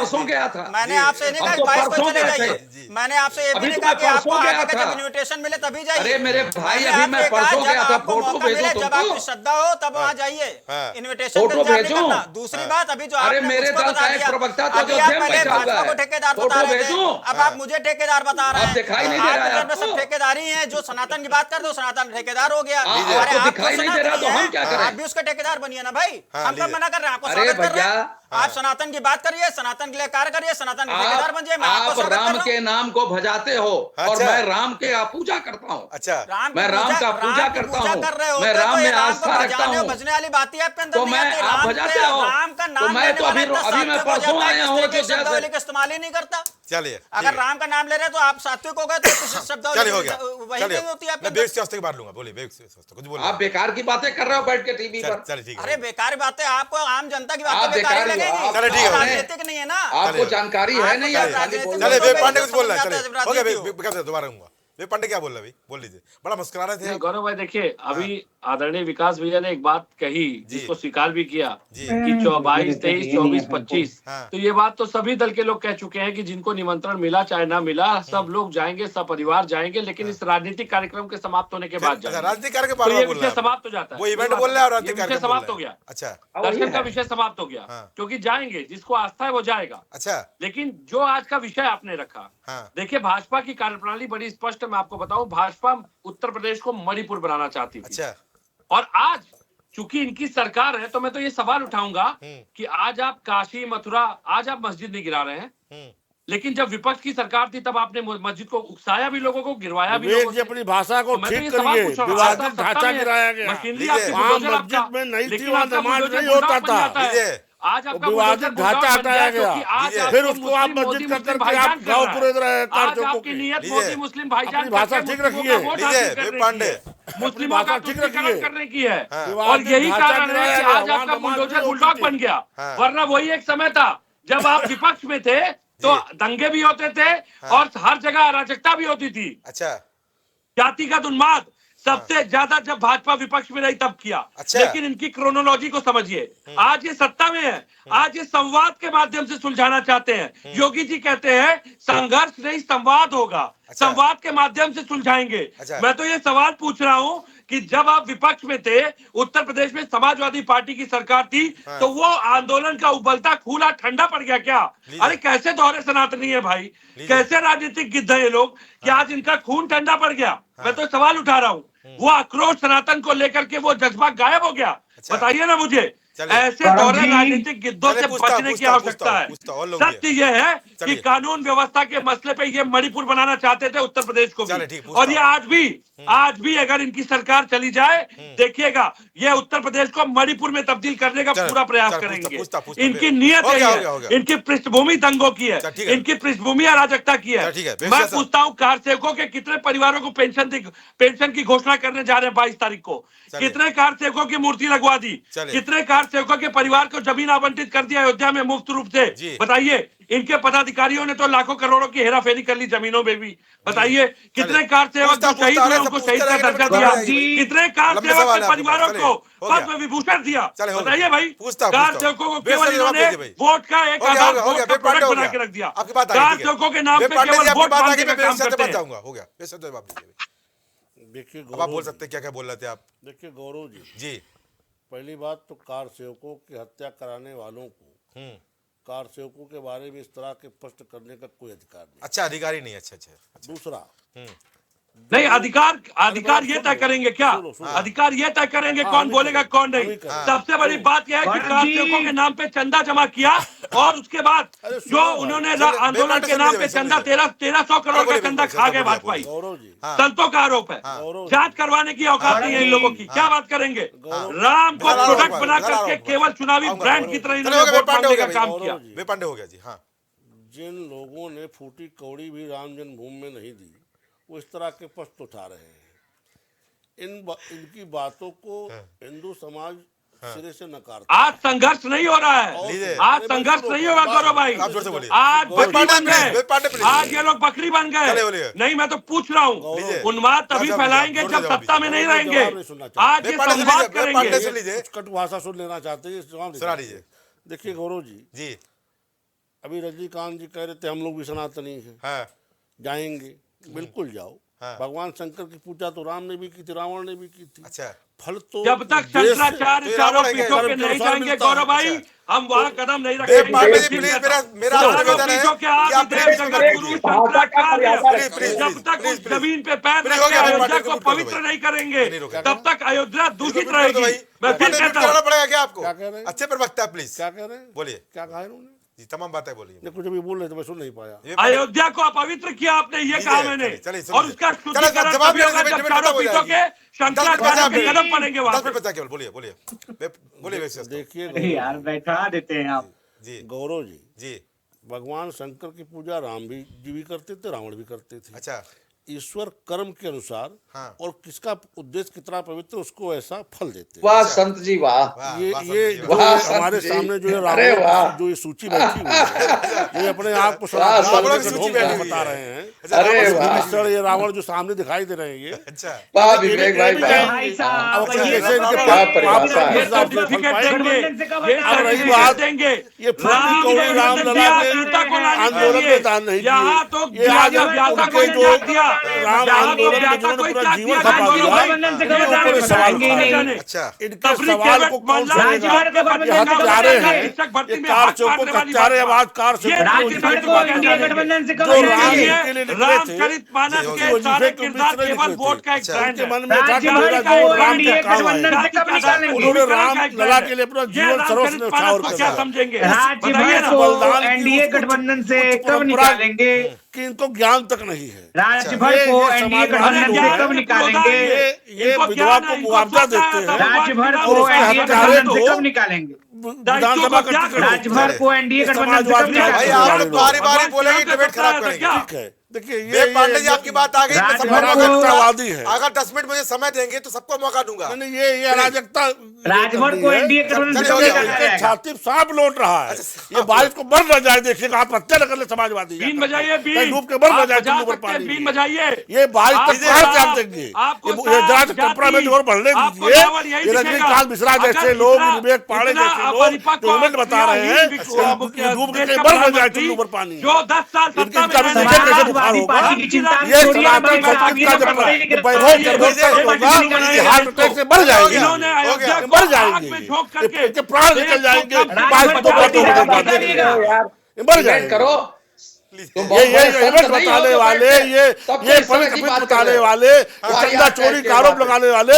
मैंने आपसे नहीं कहा 22 को चले जाइए, मैंने आपसे ये भी नहीं कहा कि आपको आगे का जब इन्विटेशन मिले तभी जाइए। अरे मेरे भाई, अभी मैं परसों गया था, फोटो भेजो जब आपकी श्रद्धा हो तब वहाँ जाइए, इन्विटेशन का इंतजार नहीं करना। दूसरी बात, अभी जो आपने मुझको बता दिया, अभी आप पहले भाजपा को ठेकेदार बता रहे थे, अब आप मुझे ठेकेदार बता रहे हैं। दिखाई नहीं दे रहा है आपको? सब ठेकेदारी हैं, जो सनातन की बात करते हो सनातन ठेकेदार हो गया। अरे आपको दिखाई नहीं दे रहा तो हम क्या करें? आप भी उसके ठेकेदार बनिए ना भाई। हम कब मना कर रहे हैं, आपको स्वागत कर रहे हैं। आप सनातन की बात करिए, सनातन के लिए कार्य करिए, सनातन के ठेकेदार बनिए। आप राम के नाम को भजाते हो और मैं राम के पूजा करता हूँ। अच्छा, मैं राम का पूजा करता हूँ, मैं राम में आस्था रखता हूँ। बजने वाली बात ही आपके अंदर तो मैं, आप भजाते हो, राम का नाम, मैं तो अभी मैं परसों आया हूँ जो शब्दावली का इस्तेमाल ही नहीं करता। चलिए, अगर राम का नाम ले रहे तो आप सात्विक हो गए, तो शब्दावली हो गया, वही नहीं होती है। मैं बात लूंगा, बोलिए कुछ बोलिए। आप बेकार की बातें कर रहे हो बैठ के टीवी पर। चलिए, अरे बेकार बातें, आपको आम जनता की बातें बेकार लगेंगी, चलिए ठीक है, राजनीतिक नहीं है ना, आपको जानकारी है नहीं। चलिए विवेक पांडे कुछ बोल रहा है, चलिए दोबारा कहूंगा। विवेक पांडे क्या बोल रहे, बोल लीजिए, बड़ा मुस्कुरा रहे थे। गौरव भाई देखिए, अभी आदरणीय विकास भैया ने एक बात कही जिसको स्वीकार भी किया कि 22, 23, 24, 25, तो ये बात तो सभी दल के लोग कह चुके हैं कि जिनको निमंत्रण मिला चाहे ना मिला, सब लोग जाएंगे, सब परिवार जाएंगे, लेकिन इस राजनीतिक कार्यक्रम के समाप्त होने के बाद राजनीतिक कार्यक्रम तो ये विषय समाप्त हो जाता है। वो इवेंट बोल रहा है और राजनीतिक विषय समाप्त हो गया। अच्छा, दर्शन का विषय समाप्त हो गया, क्योंकि जाएंगे, जिसको आस्था है वो जाएगा। अच्छा, लेकिन जो आज का विषय आपने रखा, देखिए भाजपा की कार्यप्रणाली बड़ी स्पष्ट है। मैं आपको बताऊं, भाजपा उत्तर प्रदेश को मणिपुर बनाना चाहती थी। अच्छा, और आज चूंकि इनकी सरकार है, तो मैं तो ये सवाल उठाऊंगा कि आज आप काशी, मथुरा, आज आप मस्जिद नहीं गिरा रहे हैं, लेकिन जब विपक्ष की सरकार थी तब आपने मस्जिद को उकसाया भी, लोगों को गिरवाया भी विवेक लोगों जी से। अपनी भाषा को तो मैं तो ठीक ये सवाल करिए, पूछ रहा हूँ, विवादित आप सत्ता ढांचा में गिराया हैं, गया। मशीनरी आपकी वहाँ बुलडोजर मस्जिद आपका, में नहीं थी, लेकिन वहाँ आपका नमाज बुलडोजर नहीं होता बुलडॉग बन था। जाता है। लीजिए। आज आपका विवादित बुलडोजर ढांचा बुलडॉग बन हटाया गया, क्योंकि गया, आज लीजिए। आपको फिर उसको आप मुस्लिम मस्जिद मोदी कर मुस्लिम करके आप भाईजान कर गाँव रहा पुरोहित रहे हैं है। आज कारसेवकों आपकी के। नियत लीजिए। मोदी मुस्लिम भाईजान अपनी भाषा करके ठीक मुस्लिमों का रखिए। वोट लीजिए, हासिल करने वे पांडे। की है, मुस्लिमों भाषा का ठीक तुष्टीकरण रखिए। करने की है। हाँ। और विवादित यही ढांचा कारण है गिराया कि गया, आज वहाँ आपका नमाज बुलडोजर नहीं बुलडॉग होती बन गया, हाँ। वरना वही एक समय था जब आप विपक्ष में थे तो दंगे भी होते थे और हर जगह अराजकता भी होती थी। अच्छा, जातिगत उन्माद सबसे ज्यादा जब भाजपा विपक्ष में रही तब किया। अच्छा। लेकिन इनकी क्रोनोलॉजी को समझिए, आज ये सत्ता में है, आज ये संवाद के माध्यम से सुलझाना चाहते हैं। योगी जी कहते हैं संघर्ष नहीं संवाद होगा, अच्छा। संवाद के माध्यम से सुलझाएंगे। अच्छा। मैं तो ये सवाल पूछ रहा हूं कि जब आप विपक्ष में थे, उत्तर प्रदेश में समाजवादी पार्टी की सरकार थी, हाँ। तो वो आंदोलन का उबलता खूला ठंडा पड़ गया क्या? लीजिए। अरे कैसे दोहरे सनातनी है भाई, लीजिए। कैसे राजनीतिक गिद्ध है ये लोग कि आज इनका खून ठंडा पड़ गया। मैं तो सवाल उठा रहा हूँ, वो आक्रोश सनातन को लेकर के वो जज्बा गायब हो गया। अच्छा। बताइए ना मुझे, चलिए। ऐसे दौरे राजनीतिक गिद्धों चलिए, से पूछता हूं, बचने की पूछता हूं, आवश्यकता है। पूछता हूं, और लोग भी सत्य यह है कि चलिए। कानून व्यवस्था के मसले पे ये मणिपुर बनाना चाहते थे उत्तर प्रदेश को चलिए, भी, ठीक, पूछता और ये आज भी अगर इनकी सरकार चली जाए, देखिएगा ये उत्तर प्रदेश को मणिपुर में तब्दील करने का चलो, पूरा प्रयास चलो, करेंगे। पूछता, इनकी नियत हो गया, यही हो गया, हो है, गया। इनकी पृष्ठभूमि दंगों की है, चल, ठीक है। इनकी पृष्ठभूमि अराजकता की है। चल, ठीक है, मैं बेशक, पूछता हूँ, कार सेवकों के कितने परिवारों को पेंशन की घोषणा करने जा रहे हैं 22 तारीख को? चलिए। कितने कार सेवकों की मूर्ति लगवा दी? चलिए। कितने कार सेवकों के परिवार को जमीन आवंटित कर दिया अयोध्या में मुफ्त रूप से? जी। बताइए। इनके पदाधिकारियों ने तो लाखों करोड़ों की हेराफेरी कर ली जमीनों में भी। बताइए कितने कार सेवक जो शहीद हुए उनको शहीद का दर्जा दिया, कितने कार लंबे सेवक सवाल के है आपके परिवारों पास, को चलिए, हो गया। पद्म विभूषण दिया। चलिए, हो गया। बताइए भाई, पूछता हूं, कार पूछता हूं। सेवकों को बेशक केवल जवाब इन्होंने दीजिए भाई। वोट का एक हो गया, आधार हो गया, वोट का वे पांडे प्रोडक्ट हो बना गया। के रख दिया। आपकी बात आ गई, कार ठीक है। सेवकों के नाम वे पे पांडे जी, केवल आपकी वोट बात आ मांगने गई, का मैं काम बेशक करते बच हैं। जाऊंगा, हो गया, बेशक जवाब दीजिए भाई। देखिए अब आप गौरव बोल जी, सकते हैं, क्या क्या बोल रहे थे आप? देखिए गौरव जी, जी। पहली बात तो कार सेवकों की हत्या कराने वालों को कार सेवकों के बारे में इस तरह के प्रश्न करने का कोई अधिकार नहीं। अच्छा, अधिकारी नहीं, अच्छा अच्छा। दूसरा, नहीं, अधिकार ये तय करेंगे क्या? अधिकार ये तय करेंगे कौन बोलेगा कौन नहीं। सबसे बड़ी बात यह है कि कार सेवकों के नाम पे चंदा जमा किया और उसके बाद जो उन्होंने आंदोलन के नाम पे चंदा 1300 करोड़ का चंदा खा गए भाजपाई, गौरव जी, संतों का आरोप है। जांच करवाने की औकात नहीं है इन लोगों की। क्या बात करेंगे? राम को प्रोडक्ट बना करके केवल चुनावी ब्रांड की तरह इन्होंने वोट मांगने का काम किया। वे पांडे हो गया जी। हाँ, जिन लोगों ने फूटी कौड़ी भी राम जन्मभूमि में नहीं दी, वो इस तरह के प्रश्न उठा रहे हैं। इनकी बातों को हिंदू समाज सिरे से नकारता। आज संघर्ष नहीं हो रहा है, आज संघर्ष नहीं होगा गौरव भाई। आप जोर से बोलिए। आज बकरी बन वे पांडे गए, प्लीज। आज ये लोग बकरी बन चले बोलिए। गए। नहीं, मैं तो पूछ रहा हूँ, लीजिए। उन्माद तभी जवाब फैलाएंगे दीजिए, जब जवाब सत्ता में नहीं रहेंगे। आज ये वे पांडे से संवाद लीजिए, वे पांडे करेंगे। से लीजिए। कटु भाषा सुन लेना चाहते हैं, सुना लीजिए। देखिए गौरव जी, जी। अभी रजनीकांत जी कह रहे थे हम लोग भी सनातनी हैं, हाँ, जाएंगे, बिल्कुल जाओ। हाँ। भगवान शंकर की पूजा तो राम ने भी की थी, रावण ने भी की थी। अच्छा। फल तो जब तक देश से- शंकराचार्य चारों पीठों पे नहीं जाएंगे गौरव भाई, हम वहाँ कदम नहीं वे रखेंगे। पांडे जी प्लीज, मेरा चारों निवेदन है पीठों के कि आप आदि please Dev Jagat Guru Shankaracharya please, जब तक प्लीज, उस प्लीज। जमीन पे पैर प्लीज, रख हो के गया, वे अयोध्या पांडे को को रोको पवित्र भाई। नहीं करेंगे, नहीं रोका। तब तक अयोध्या दूषित इसको बिल्कुल तो रहेगी। भाई। मैं फिर पांडे जी, कहता कराना हूँ, पड़ेगा क्या आपको? क्या कह रहे हैं? अच्छे प्रवक्ता है, प्लीज क्या कह रहे हैं? बोलिए क्या कहा इन्होंने? जी। तमाम बातें बोलिए। नहीं, कुछ अभी बोल रहे थे, मैं सुन नहीं पाया। ये पांडे- अयोध्या को अपवित्र किया आपने, ये लीजिए, कहा मैंने। चलिए, सुनिए। और उसका चलो, शुद्धिकरण जवाब तभी होगा देने से जब डिबेट चारों खत्म हो पीठों जाएगी। के शंकराचार्य के कदम पड़ेंगे वहां 10 मिनट पे। बचा केवल, बोलिए बोलिए बोलिए वैसे। देखिए अरे यार बैठा देते हैं आप। जी गौरव जी, जी। भगवान शंकर की पूजा राम जी भी करते थे, रावण भी करते थे। अच्छा। ईश्वर कर्म के अनुसार हाँ। और किसका उद्देश्य कितना पवित्र, उसको ऐसा फल देते हैं। वाह संत जी वाह। वाह, ये वाह, ये समझिए, जो वाह। वाह, ये हमारे संत जी। सामने जो है अरे वाह। रावण जो ये सूची बैठी हुई है, ये अपने आप को वाह, रावणों की सनातन सूची ढोंग बैठी हुई बता है। रहे हैं। अच्छा, अरे रावण वाह। सूची बैठी ये रावण जो सामने दिखाई दे रहे हैं, ये हुई है। अच्छा। वाह विवेक भाई वाह। भाई साहब, अब ये जैसे इनके क्या परिभाषा है। ये सर्टिफिकेट देंगे, ये अब रही सर्टिफिकेट बात, देंगे। ये फूटी कौड़ी राम लला के सीता को लाने के आंदोलन लिए में दान नहीं यहाँ तो ये आज व्यासा को उनके ने जो त्याग दिया। राम आंदोलन में जिन्होंने पूरा जीवन खपा दिया, ऊपर सवाल उठाए। अच्छा, इनके सवाल को कौन सुनेगा? ये हत्यारे हैं, ये कार चौकों के हत्यारे, आवाज कार से जो राम के लिए निकले थे, उनके मन में था कि मेरा जो राम के काम है, उन्होंने राम लला के लिए अपना जीवन सर्वस्व न्यौछावर कर दिया। राज्यभर को एनडीए गठबंधन से कब निकालेंगे? कि इनको ज्ञान तक नहीं है। राज्यभर को एनडीए गठबंधन से कब निकालेंगे? ये विधवा को मुआवजा देते हैं, राज्यभर को एनडीए गठबंधन से कब निकालेंगे? विधानसभा का टिकट राज्यभर को एनडीए गठबंधन से कब भाई आप निकालेंगे? लोग बारी बारी बोलेंगे, डिबेट खराब करेंगे। ठीक है, देखिए विवेक पांडे जी आपकी बात आ गई, मैं सबको मौका राज्यभर दूंगा। राष्ट्रवादी है। अगर 10 मिनट मुझे समय देंगे तो सबको मौका दूंगा। नहीं, ये अराजकता राज्यभर को एनडीए गठबंधन से कब निकालेंगे? छाती सांप लौट रहा है। ये बारिश को मर न जाए, देखिएगा आत्महत्या न कर ले समाजवादी, बीन बजाइए, बीन। कहीं डूब के मर न जाए बजा ऊपर सकते हैं, पानी बीन में। बजाइए। ये बारिश आप तक कहाँ साहब, त्याग देंगे? आपको ये जहाँ साहब टेम्परामेंट और बढ़ने आपको दीजिए। केवल यही ये दिखेगा। रजनीकांत मिश्रा जैसे अगर लोग, इतना- विवेक पांडे इतना जैसे लोग अपरिपक्व गवर्नमेंट बता रहे हैं क्रियाहीन कि डूब के देश का मर न जाए प्रधानमंत्री ऊपर पानी। जो 10 साल सत्ता में इनका भी रहे, देखिए कैसे बुखार होगा। पार्टी की चिंता ये सनातन धर्म का जब वैभव गर्भवती होगा, ये हार्ट अटैक से मर जाएंगे, इन्होंने अयोध्या को मर आग जाएंगे, में झोंक करके इनके प्राण निकल जाएंगे, बाइक तो मर जाएंगे। करो ये इवेंट बताने वाले, ये पवित्र बताने वाले, चंदा चोरी का आरोप लगाने वाले,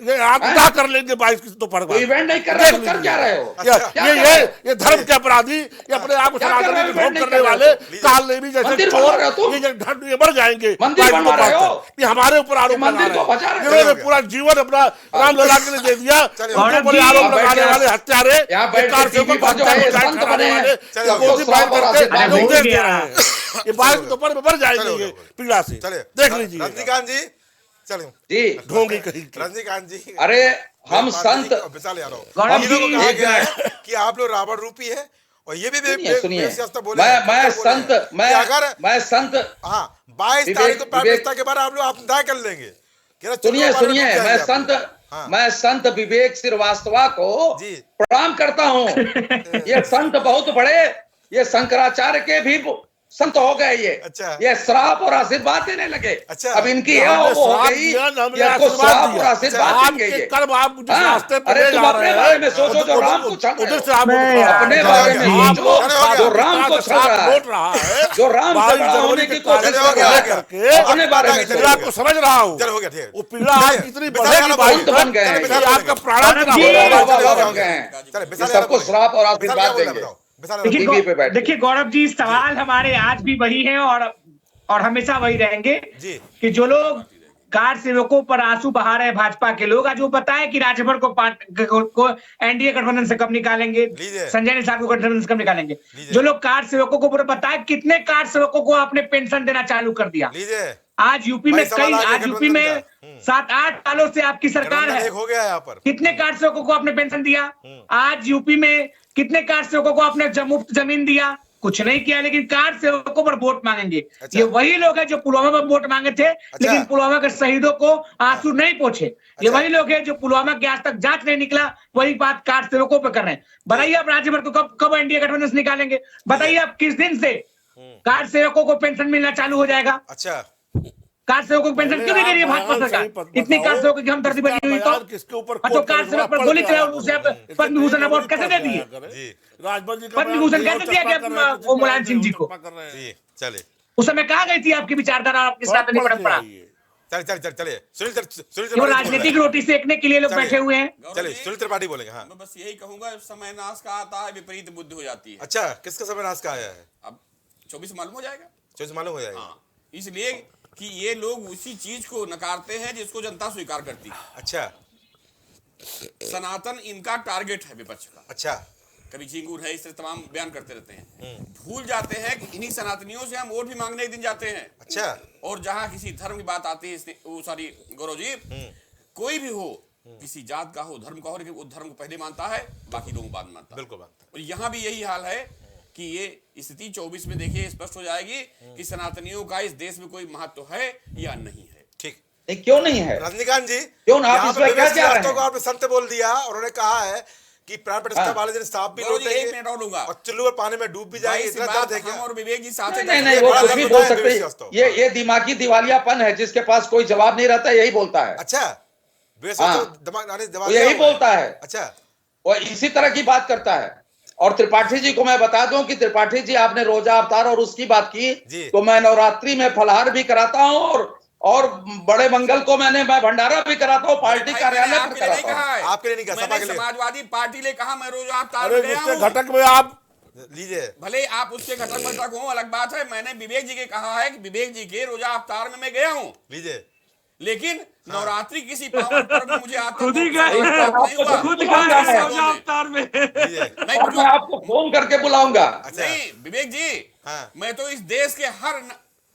ये आपदा कर लेंगे 22 की दोपहर। इवेंट नहीं कर रहे हो, कर क्या रहे हो? ये धर्म के अपराधी, ये अपने आप को सनातनी में भोग करने वाले, काल नेमी जैसे चोर, ये मर जाएंगे। ये हमारे ऊपर आरोप लगा रहे हैं, जिन्होंने पूरा जीवन अपना रामलला के लिए दे दिया। उनके ऊपर आरोप लगाने वाले हत्यारे, ये बाइक तो पर मर जाएंगे ये पीड़ा से। देख लीजिए रजनीकांत जी, चलिए जी, ढोंगी कहीं रजनीकांत जी, अरे हम संत विशाल यादव, हम लोगों को कहा गया है कि आप लोग रावण रूपी है, और ये भी सुनिए, बोले मैं संत, मैं संत, हाँ 22 तारीख को प्राइम मिनिस्टर के बाद आप लोग आप तय कर लेंगे। सुनिए, मैं संत विवेक श्रीवास्तव को प्रणाम करता हूँ। ये संत बहुत बड़े, ये शंकराचार्य के भी संत हो गए ये। अच्छा। ये श्राप और आशीर्वाद देने लगे। अच्छा। अब इनकी ये वो हो गई, इसको श्राप और आशीर्वाद देंगे ये। अरे तुम अपने बारे में सोचो जो राम को छल रहे हो, अपने बारे में सोचो जो राम को छल रहा है, जो राम से बड़ा होने की कोशिश कर रहा है, अपने बारे में को समझ रहा हूँ। चलो हो गया, ठीक वो पीड़ा आज कितनी बन गए हैं, आपका प्राण बन गए हैं, सबको श्राप और आशीर्वाद देंगे। देखिए गौरव जी, सवाल हमारे आज भी वही है और हमेशा वही रहेंगे कि जो लोग कार सेवकों पर आंसू बहा रहे हैं भाजपा के लोग, आज वो बताए कि राज्यभर को एनडीए गठबंधन से कब निकालेंगे, संजय निषाद को गठबंधन से कब निकालेंगे। जो लोग कार सेवकों को बताए कितने कार सेवकों को आपने पेंशन देना चालू कर दिया। आज यूपी में 7-8 सालों से आपकी सरकार है, हो गया यहाँ पर कितने कार सेवकों को आपने पेंशन दिया। आज यूपी में कितने कार सेवकों को आपने मुफ्त जमीन दिया, कुछ नहीं किया, लेकिन कार सेवकों पर वोट मांगेंगे। अच्छा। ये वही लोग हैं जो पुलवामा पर वोट मांगे थे। अच्छा। लेकिन पुलवामा के शहीदों को आंसू नहीं पहुंचे। अच्छा। ये वही लोग हैं जो पुलवामा के आज तक जांच नहीं निकला, वही बात कार सेवकों पे कर रहे हैं। बताइए आप राज्यभर को कब एनडीए गठबंधन से निकालेंगे? बताइए आप किस दिन से कार सेवकों को पेंशन मिलना चालू हो जाएगा? अच्छा, कार सेवकों को पेंशन क्यों नहीं दे रही है भाजपा सरकार? इतनी कार सेवकों की हमदर्दी बनी हुई तो किसके ऊपर कार सेवक पर गोली चला, उसे पद्म भूषण अवार्ड कैसे दे दिए? पद्म भूषण कैसे दिया गया वो मुलायम सिंह जी को? चले उस समय कहा गई थी आपकी विचारधारा, आपकी सनातनी परंपरा? चलिए वो राजनीतिक रोटी सेकने के लिए लोग बैठे हुए हैं। चलिए सुनील त्रिपाठी बोलेंगे। हाँ, मैं बस यही कहूंगा, समय नाश का आता है, विपरीत बुद्धि हो जाती है। अच्छा, किसका समय नाश का आया है? अब 24 मालूम हो जाएगा। 24 मालूम हो जाएगा। हाँ, इसलिए कि ये लोग उसी चीज को नकारते हैं जिसको जनता स्वीकार करती है। अच्छा, सनातन इनका टारगेट है विपक्ष का। अच्छा, कभी झिंगुर है, इस तरह तमाम बयान करते रहते हैं। भूल जाते हैं कि इन्हीं सनातनियों से हम वोट भी मांगने एक दिन जाते हैं। अच्छा, और जहां किसी धर्म की बात आती है, वो सारी गौरव जी, कोई भी हो, किसी जात का हो, धर्म का हो, लेकिन वो धर्म को पहले मानता है, बाकी लोगों बाद मानता है। बिल्कुल मानता है। और यहाँ भी यही हाल है कि ये स्थिति 24 में देखिए स्पष्ट हो जाएगी कि सनातनियों का इस देश में कोई महत्व है या नहीं है। ठीक, क्यों नहीं है रजनीकांत जी? क्यों ना आप इस पर क्या कह रहे हैं? आपने संत बोल दिया और उन्होंने कहा है कि प्राण प्रतिष्ठा वाले दिन सांप भी गौरव जी, लौटेंगे 1 मिनट और लूंगा। और चुल्लू और पानी में डूब भी जाएंगे, भाई, इस इतना बात दर्द है क्या? हम और विवेक जी साथ नहीं नहीं, वो कुछ भी बोल सकते हैं। श्रीवास्तव। ये दिमागी दिवालियापन है, जिसके पास कोई जवाब नहीं रहता यही बोलता है। अच्छा, हाँ। दिमाग वो यही बोलता है, अच्छा, वो इसी तरह की बात करता है। और त्रिपाठी जी को मैं बता दूं कि त्रिपाठी जी, आपने रोजा अवतार और उसकी बात की, तो मैं नवरात्रि में फलाहार भी कराता हूँ और बड़े मंगल को मैं भंडारा भी कराता हूँ, पार्टी कार्यालय पर कराता हूँ। आपके लिए नहीं कहा, सभा के लिए। समाजवादी पार्टी ने कहा मैं रोजा अवतार में गया हूं। घटक में आप लीजिए, भले आप उसके घटक घटक हो, अलग बात है। मैंने विवेक जी के कहा है कि विवेक जी के रोजा अवतार में मैं गया हूं, लीजिए, लेकिन नवरात्रि किसी पावन पर्व में मुझे आता खुद ही मौका गए, नहीं हुआ। खुद गए रोजा अवतार में। नहीं, और मैं आपको फोन करके बुलाऊंगा। नहीं विवेक जी, हाँ। मैं तो इस देश के हर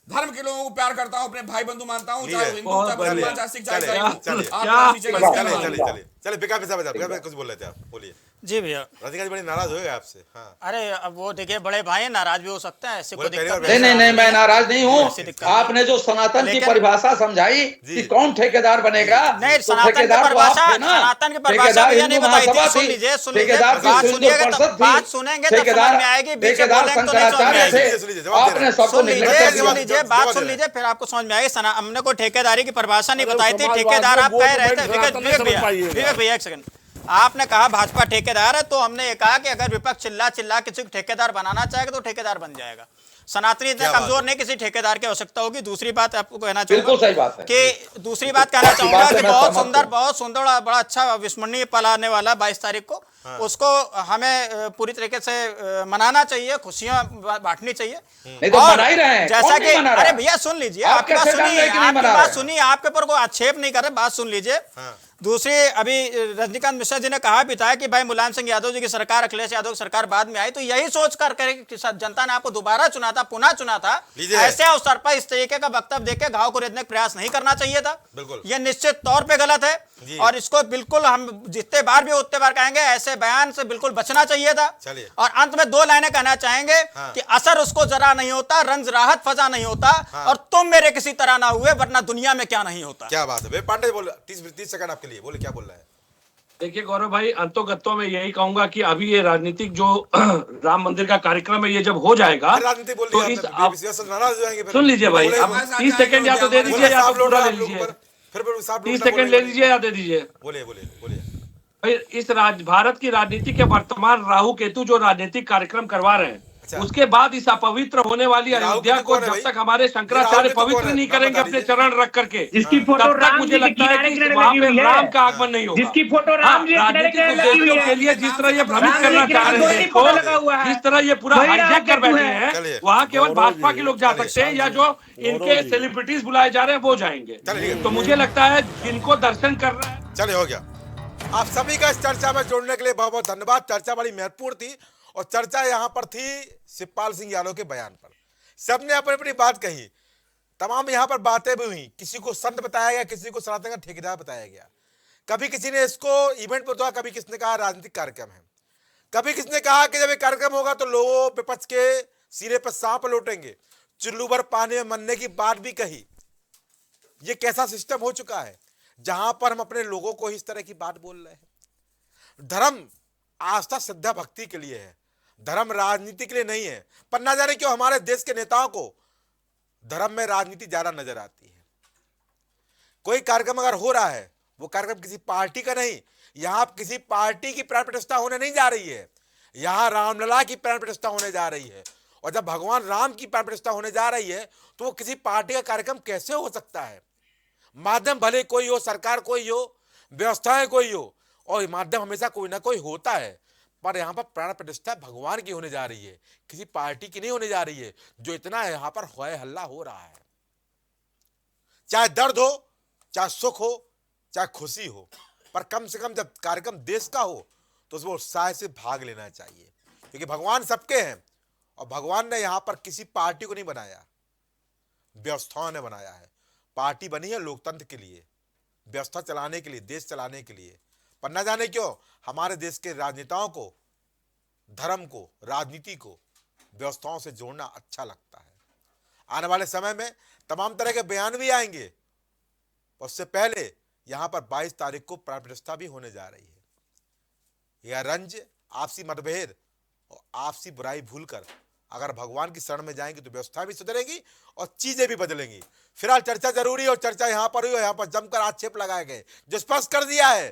धर्म के लोगों को प्यार करता हूँ, अपने भाई बंधु मानता हूँ, चाहे हिंदू, चाहे मुसलमान, चाहे सिख, चाहे ईसाई हो। आप नीचे का चलिए चलिए चलिए चलिए, विकास साहब कुछ बोल रहे थे आप, बोलिए। जी भैया, रजनीकांत जी बड़ी नाराज हो गए आपसे। हाँ, अरे अब वो देखिए बड़े भाई हैं, नाराज भी हो सकते हैं, ऐसे कोई बोले दिक्कत पहले नहीं नहीं, मैं नाराज नहीं ऐसी हूँ। दिक्कत आपने जो सनातन की लेकिन- परिभाषा समझाई कि कौन ठेकेदार बनेगा, नहीं, तो सनातन की ठेकेदार तो आप परिभाषा, थे ना। सनातन की परिभाषा ठेकेदार भैया हिंदू नहीं बताई थी। महासभा सुन थी, लीजिए, ठेकेदार की बात हिंदू सुनिएगा परिषद तब, थी, बात सुनेंगे तब समझ में आएगी, बीच में ठेकेदार बोलेंगे तो नहीं समझ में शंकराचार्य आएगी। थे, आपने सबको सुन निगलेक्ट लीजिए, कर सुन दिया। लीजिए, बात सुन लीजिए, फिर आपको समझ में आएगी। हमने कोई ठेकेदारी की परिभाषा नहीं बताई थी। ठेकेदार आप कह रहे थे, विवेक भैया एक सेकंड, आपने कहा भाजपा ठेकेदार है, तो हमने ये कहा कि अगर विपक्ष चिल्ला चिल्ला किसी को ठेकेदार बनाना चाहेगा तो ठेकेदार बन जाएगा। सनातनी इतने कमजोर नहीं, किसी ठेकेदार की आवश्यकता होगी। दूसरी बात आपको कहना बिल्कुल सही चाहूंगा बात है। कि दूसरी बात कहना चाहूंगा बात से कि मैं बहुत सहमत सुंदर, हूं। बहुत सुंदर और बड़ा अच्छा अविस्मरणीय पल आने वाला 22 तारीख को, उसको हमें पूरी तरीके से मनाना चाहिए, खुशियां बांटनी चाहिए। नहीं तो और मना ही रहे हैं, जैसा कौन कि नहीं मना रहा? अरे भैया सुन लीजिए, आप आपकी बात कैसे जान सुनिए, रहे हैं कि नहीं आपकी मना बात रहे? सुनिए, आपके ऊपर कोई आक्षेप नहीं कर रहे, बात सुन लीजिए। दूसरी, अभी रजनीकांत मिश्रा जी ने कहा भी था कि भाई मुलायम सिंह यादव जी की सरकार, अखिलेश यादव की सरकार बाद में आई, तो यही सोच कर कि जनता ने आपको दोबारा चुना था, पुनः चुना था। ऐसे अवसर पर इस तरीके का वक्तव्य देके घाव को रेतने का प्रयास नहीं करना चाहिए था। यह निश्चित तौर पे गलत है और इसको बिल्कुल हम जितने बार भी उतने बार कहेंगे, ऐसे बयान से बिल्कुल बचना चाहिए था। और अंत में 2 लाइनें कहना चाहेंगे कि असर उसको जरा नहीं होता, रंज राहत फजा नहीं होता, और तुम मेरे किसी तरह ना हुए, वरना दुनिया में क्या नहीं होता। क्या बात है पांडे, बोल 30 सेकंड आपके लिए, बोले क्या बोल रहा है। देखिए गौरव भाई, अंतोगत्वा में यही कहूंगा कि अभी ये राजनीतिक जो राम मंदिर का कार्यक्रम है, ये जब हो जाएगा राजनीति बोल तो रही इस है, आप नाराज हो जाएंगे। सुन लीजिए भाई, अब 30 सेकंड या तो दे दीजिए या तो पूरा ले लीजिए। फिर 30 सेकंड ले लीजिए या दे दीजिए। बोलिए बोलिए बोलिए। भाई इस भारत की राजनीति के वर्तमान राहु केतु जो राजनीतिक कार्यक्रम करवा रहे हैं, उसके बाद इस अपवित्र होने वाली अयोध्या को जब तक हमारे शंकराचार्य पवित्र नहीं करेंगे अपने चरण रख करके, जिसकी फोटो तब तक राम मुझे जी के लगता है किनारे कि किनारे वहाँ लगी पे हुई है। राम का आगमन नहीं होगा। जिसकी फोटो राम जी के किनारे राजनीतिक किनारे लगी हुई उद्देश्यों के है। लिए जिस तरह ये भ्रमित राम जी करना के चाह किनारे रहे दो ही हैं, फोटो लगा हुआ है। जिस तरह ये पूरा वही राम हाईजैक कर केतु बैठे है। हैं, वहाँ केवल भाजपा के लोग जा सकते हैं या जो इनके सेलिब्रिटीज बुलाए जा रहे हैं वो जाएंगे। तो मुझे लगता है जिनको दर्शन कर रहा है। चलिए हो गया। आप सभी का इस चर्चा में जोड़ने के लिए बहुत बहुत धन्यवाद। चर्चा बड़ी महत्वपूर्ण थी और चर्चा यहाँ पर थी शिवपाल सिंह यादव के बयान पर। सबने अपनी अपनी बात कही, तमाम यहाँ पर बातें भी हुई। किसी को संत बताया गया, किसी को सनातन का ठेकेदार बताया गया, कभी किसी ने इसको इवेंट बताया, कभी किसने कहा राजनीतिक कार्यक्रम है, कभी किसने कहा कि जब ये कार्यक्रम होगा तो लोगों विपक्ष के सिरे पर सांप लौटेंगे, चुल्लू भर पानी में मरने की बात भी कही। ये कैसा सिस्टम हो चुका है जहां पर हम अपने लोगों को इस तरह की बात बोल रहे हैं। धर्म आस्था श्रद्धा भक्ति के लिए है, धर्म राजनीति के लिए नहीं है। पर ना जाने क्यों हमारे देश के नेताओं को धर्म में राजनीति ज्यादा नजर आती है। कोई कार्यक्रम अगर हो रहा है, वो कार्यक्रम किसी पार्टी का नहीं, यहां किसी पार्टी की प्राण प्रतिष्ठा होने नहीं जा रही है, यहां रामलला की प्राण प्रतिष्ठा होने जा रही है। और जब भगवान राम की प्राण प्रतिष्ठा होने जा रही है तो वो किसी पार्टी का कार्यक्रम कैसे हो सकता है। माध्यम भले कोई हो, सरकार कोई हो, व्यवस्थाएं कोई हो, और माध्यम हमेशा कोई ना कोई होता है, पर यहाँ पर प्राण प्रतिष्ठा भगवान की होने जा रही है, किसी पार्टी की नहीं होने जा रही है। जो इतना यहाँ पर होए हल्ला हो रहा है, चाहे दर्द हो, चाहे सुख हो, चाहे खुशी हो, पर कम से कम जब कार्यक्रम देश का हो तो उसमें उत्साह से भाग लेना चाहिए, क्योंकि भगवान सबके हैं और भगवान ने यहाँ पर किसी पार्टी को नहीं बनाया, व्यवस्थाओं ने बनाया है। पार्टी बनी है लोकतंत्र के लिए, व्यवस्था चलाने के लिए, देश चलाने के लिए। पर न जाने क्यों हमारे देश के राजनेताओं को धर्म को, राजनीति को व्यवस्थाओं से जोड़ना अच्छा लगता है। आने वाले समय में तमाम तरह के बयान भी आएंगे। उससे पहले यहां पर 22 तारीख को प्राण प्रतिष्ठा भी होने जा रही है। या रंज, आपसी मतभेद और आपसी बुराई भूलकर अगर भगवान की शरण में जाएंगे तो व्यवस्था भी सुधरेगी और चीजें भी बदलेंगी। फिलहाल चर्चा जरूरी है और चर्चा यहां पर हुई, यहां पर जमकर आक्षेप लगाए गए, जो स्पष्ट कर दिया है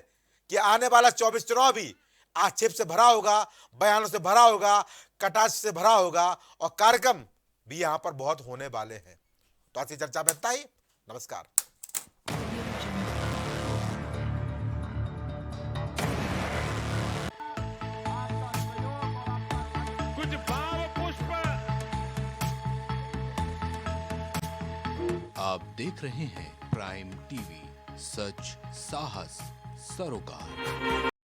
कि आने वाला 24 चुनाव भी आक्षेप से भरा होगा, बयानों से भरा होगा, कटाक्ष से भरा होगा और कार्यक्रम भी यहां पर बहुत होने वाले हैं। तो आज की चर्चा में इतना ही। नमस्कार। कुछ भाव पुष्प। आप देख रहे हैं प्राइम टीवी, सच साहस सरोकार।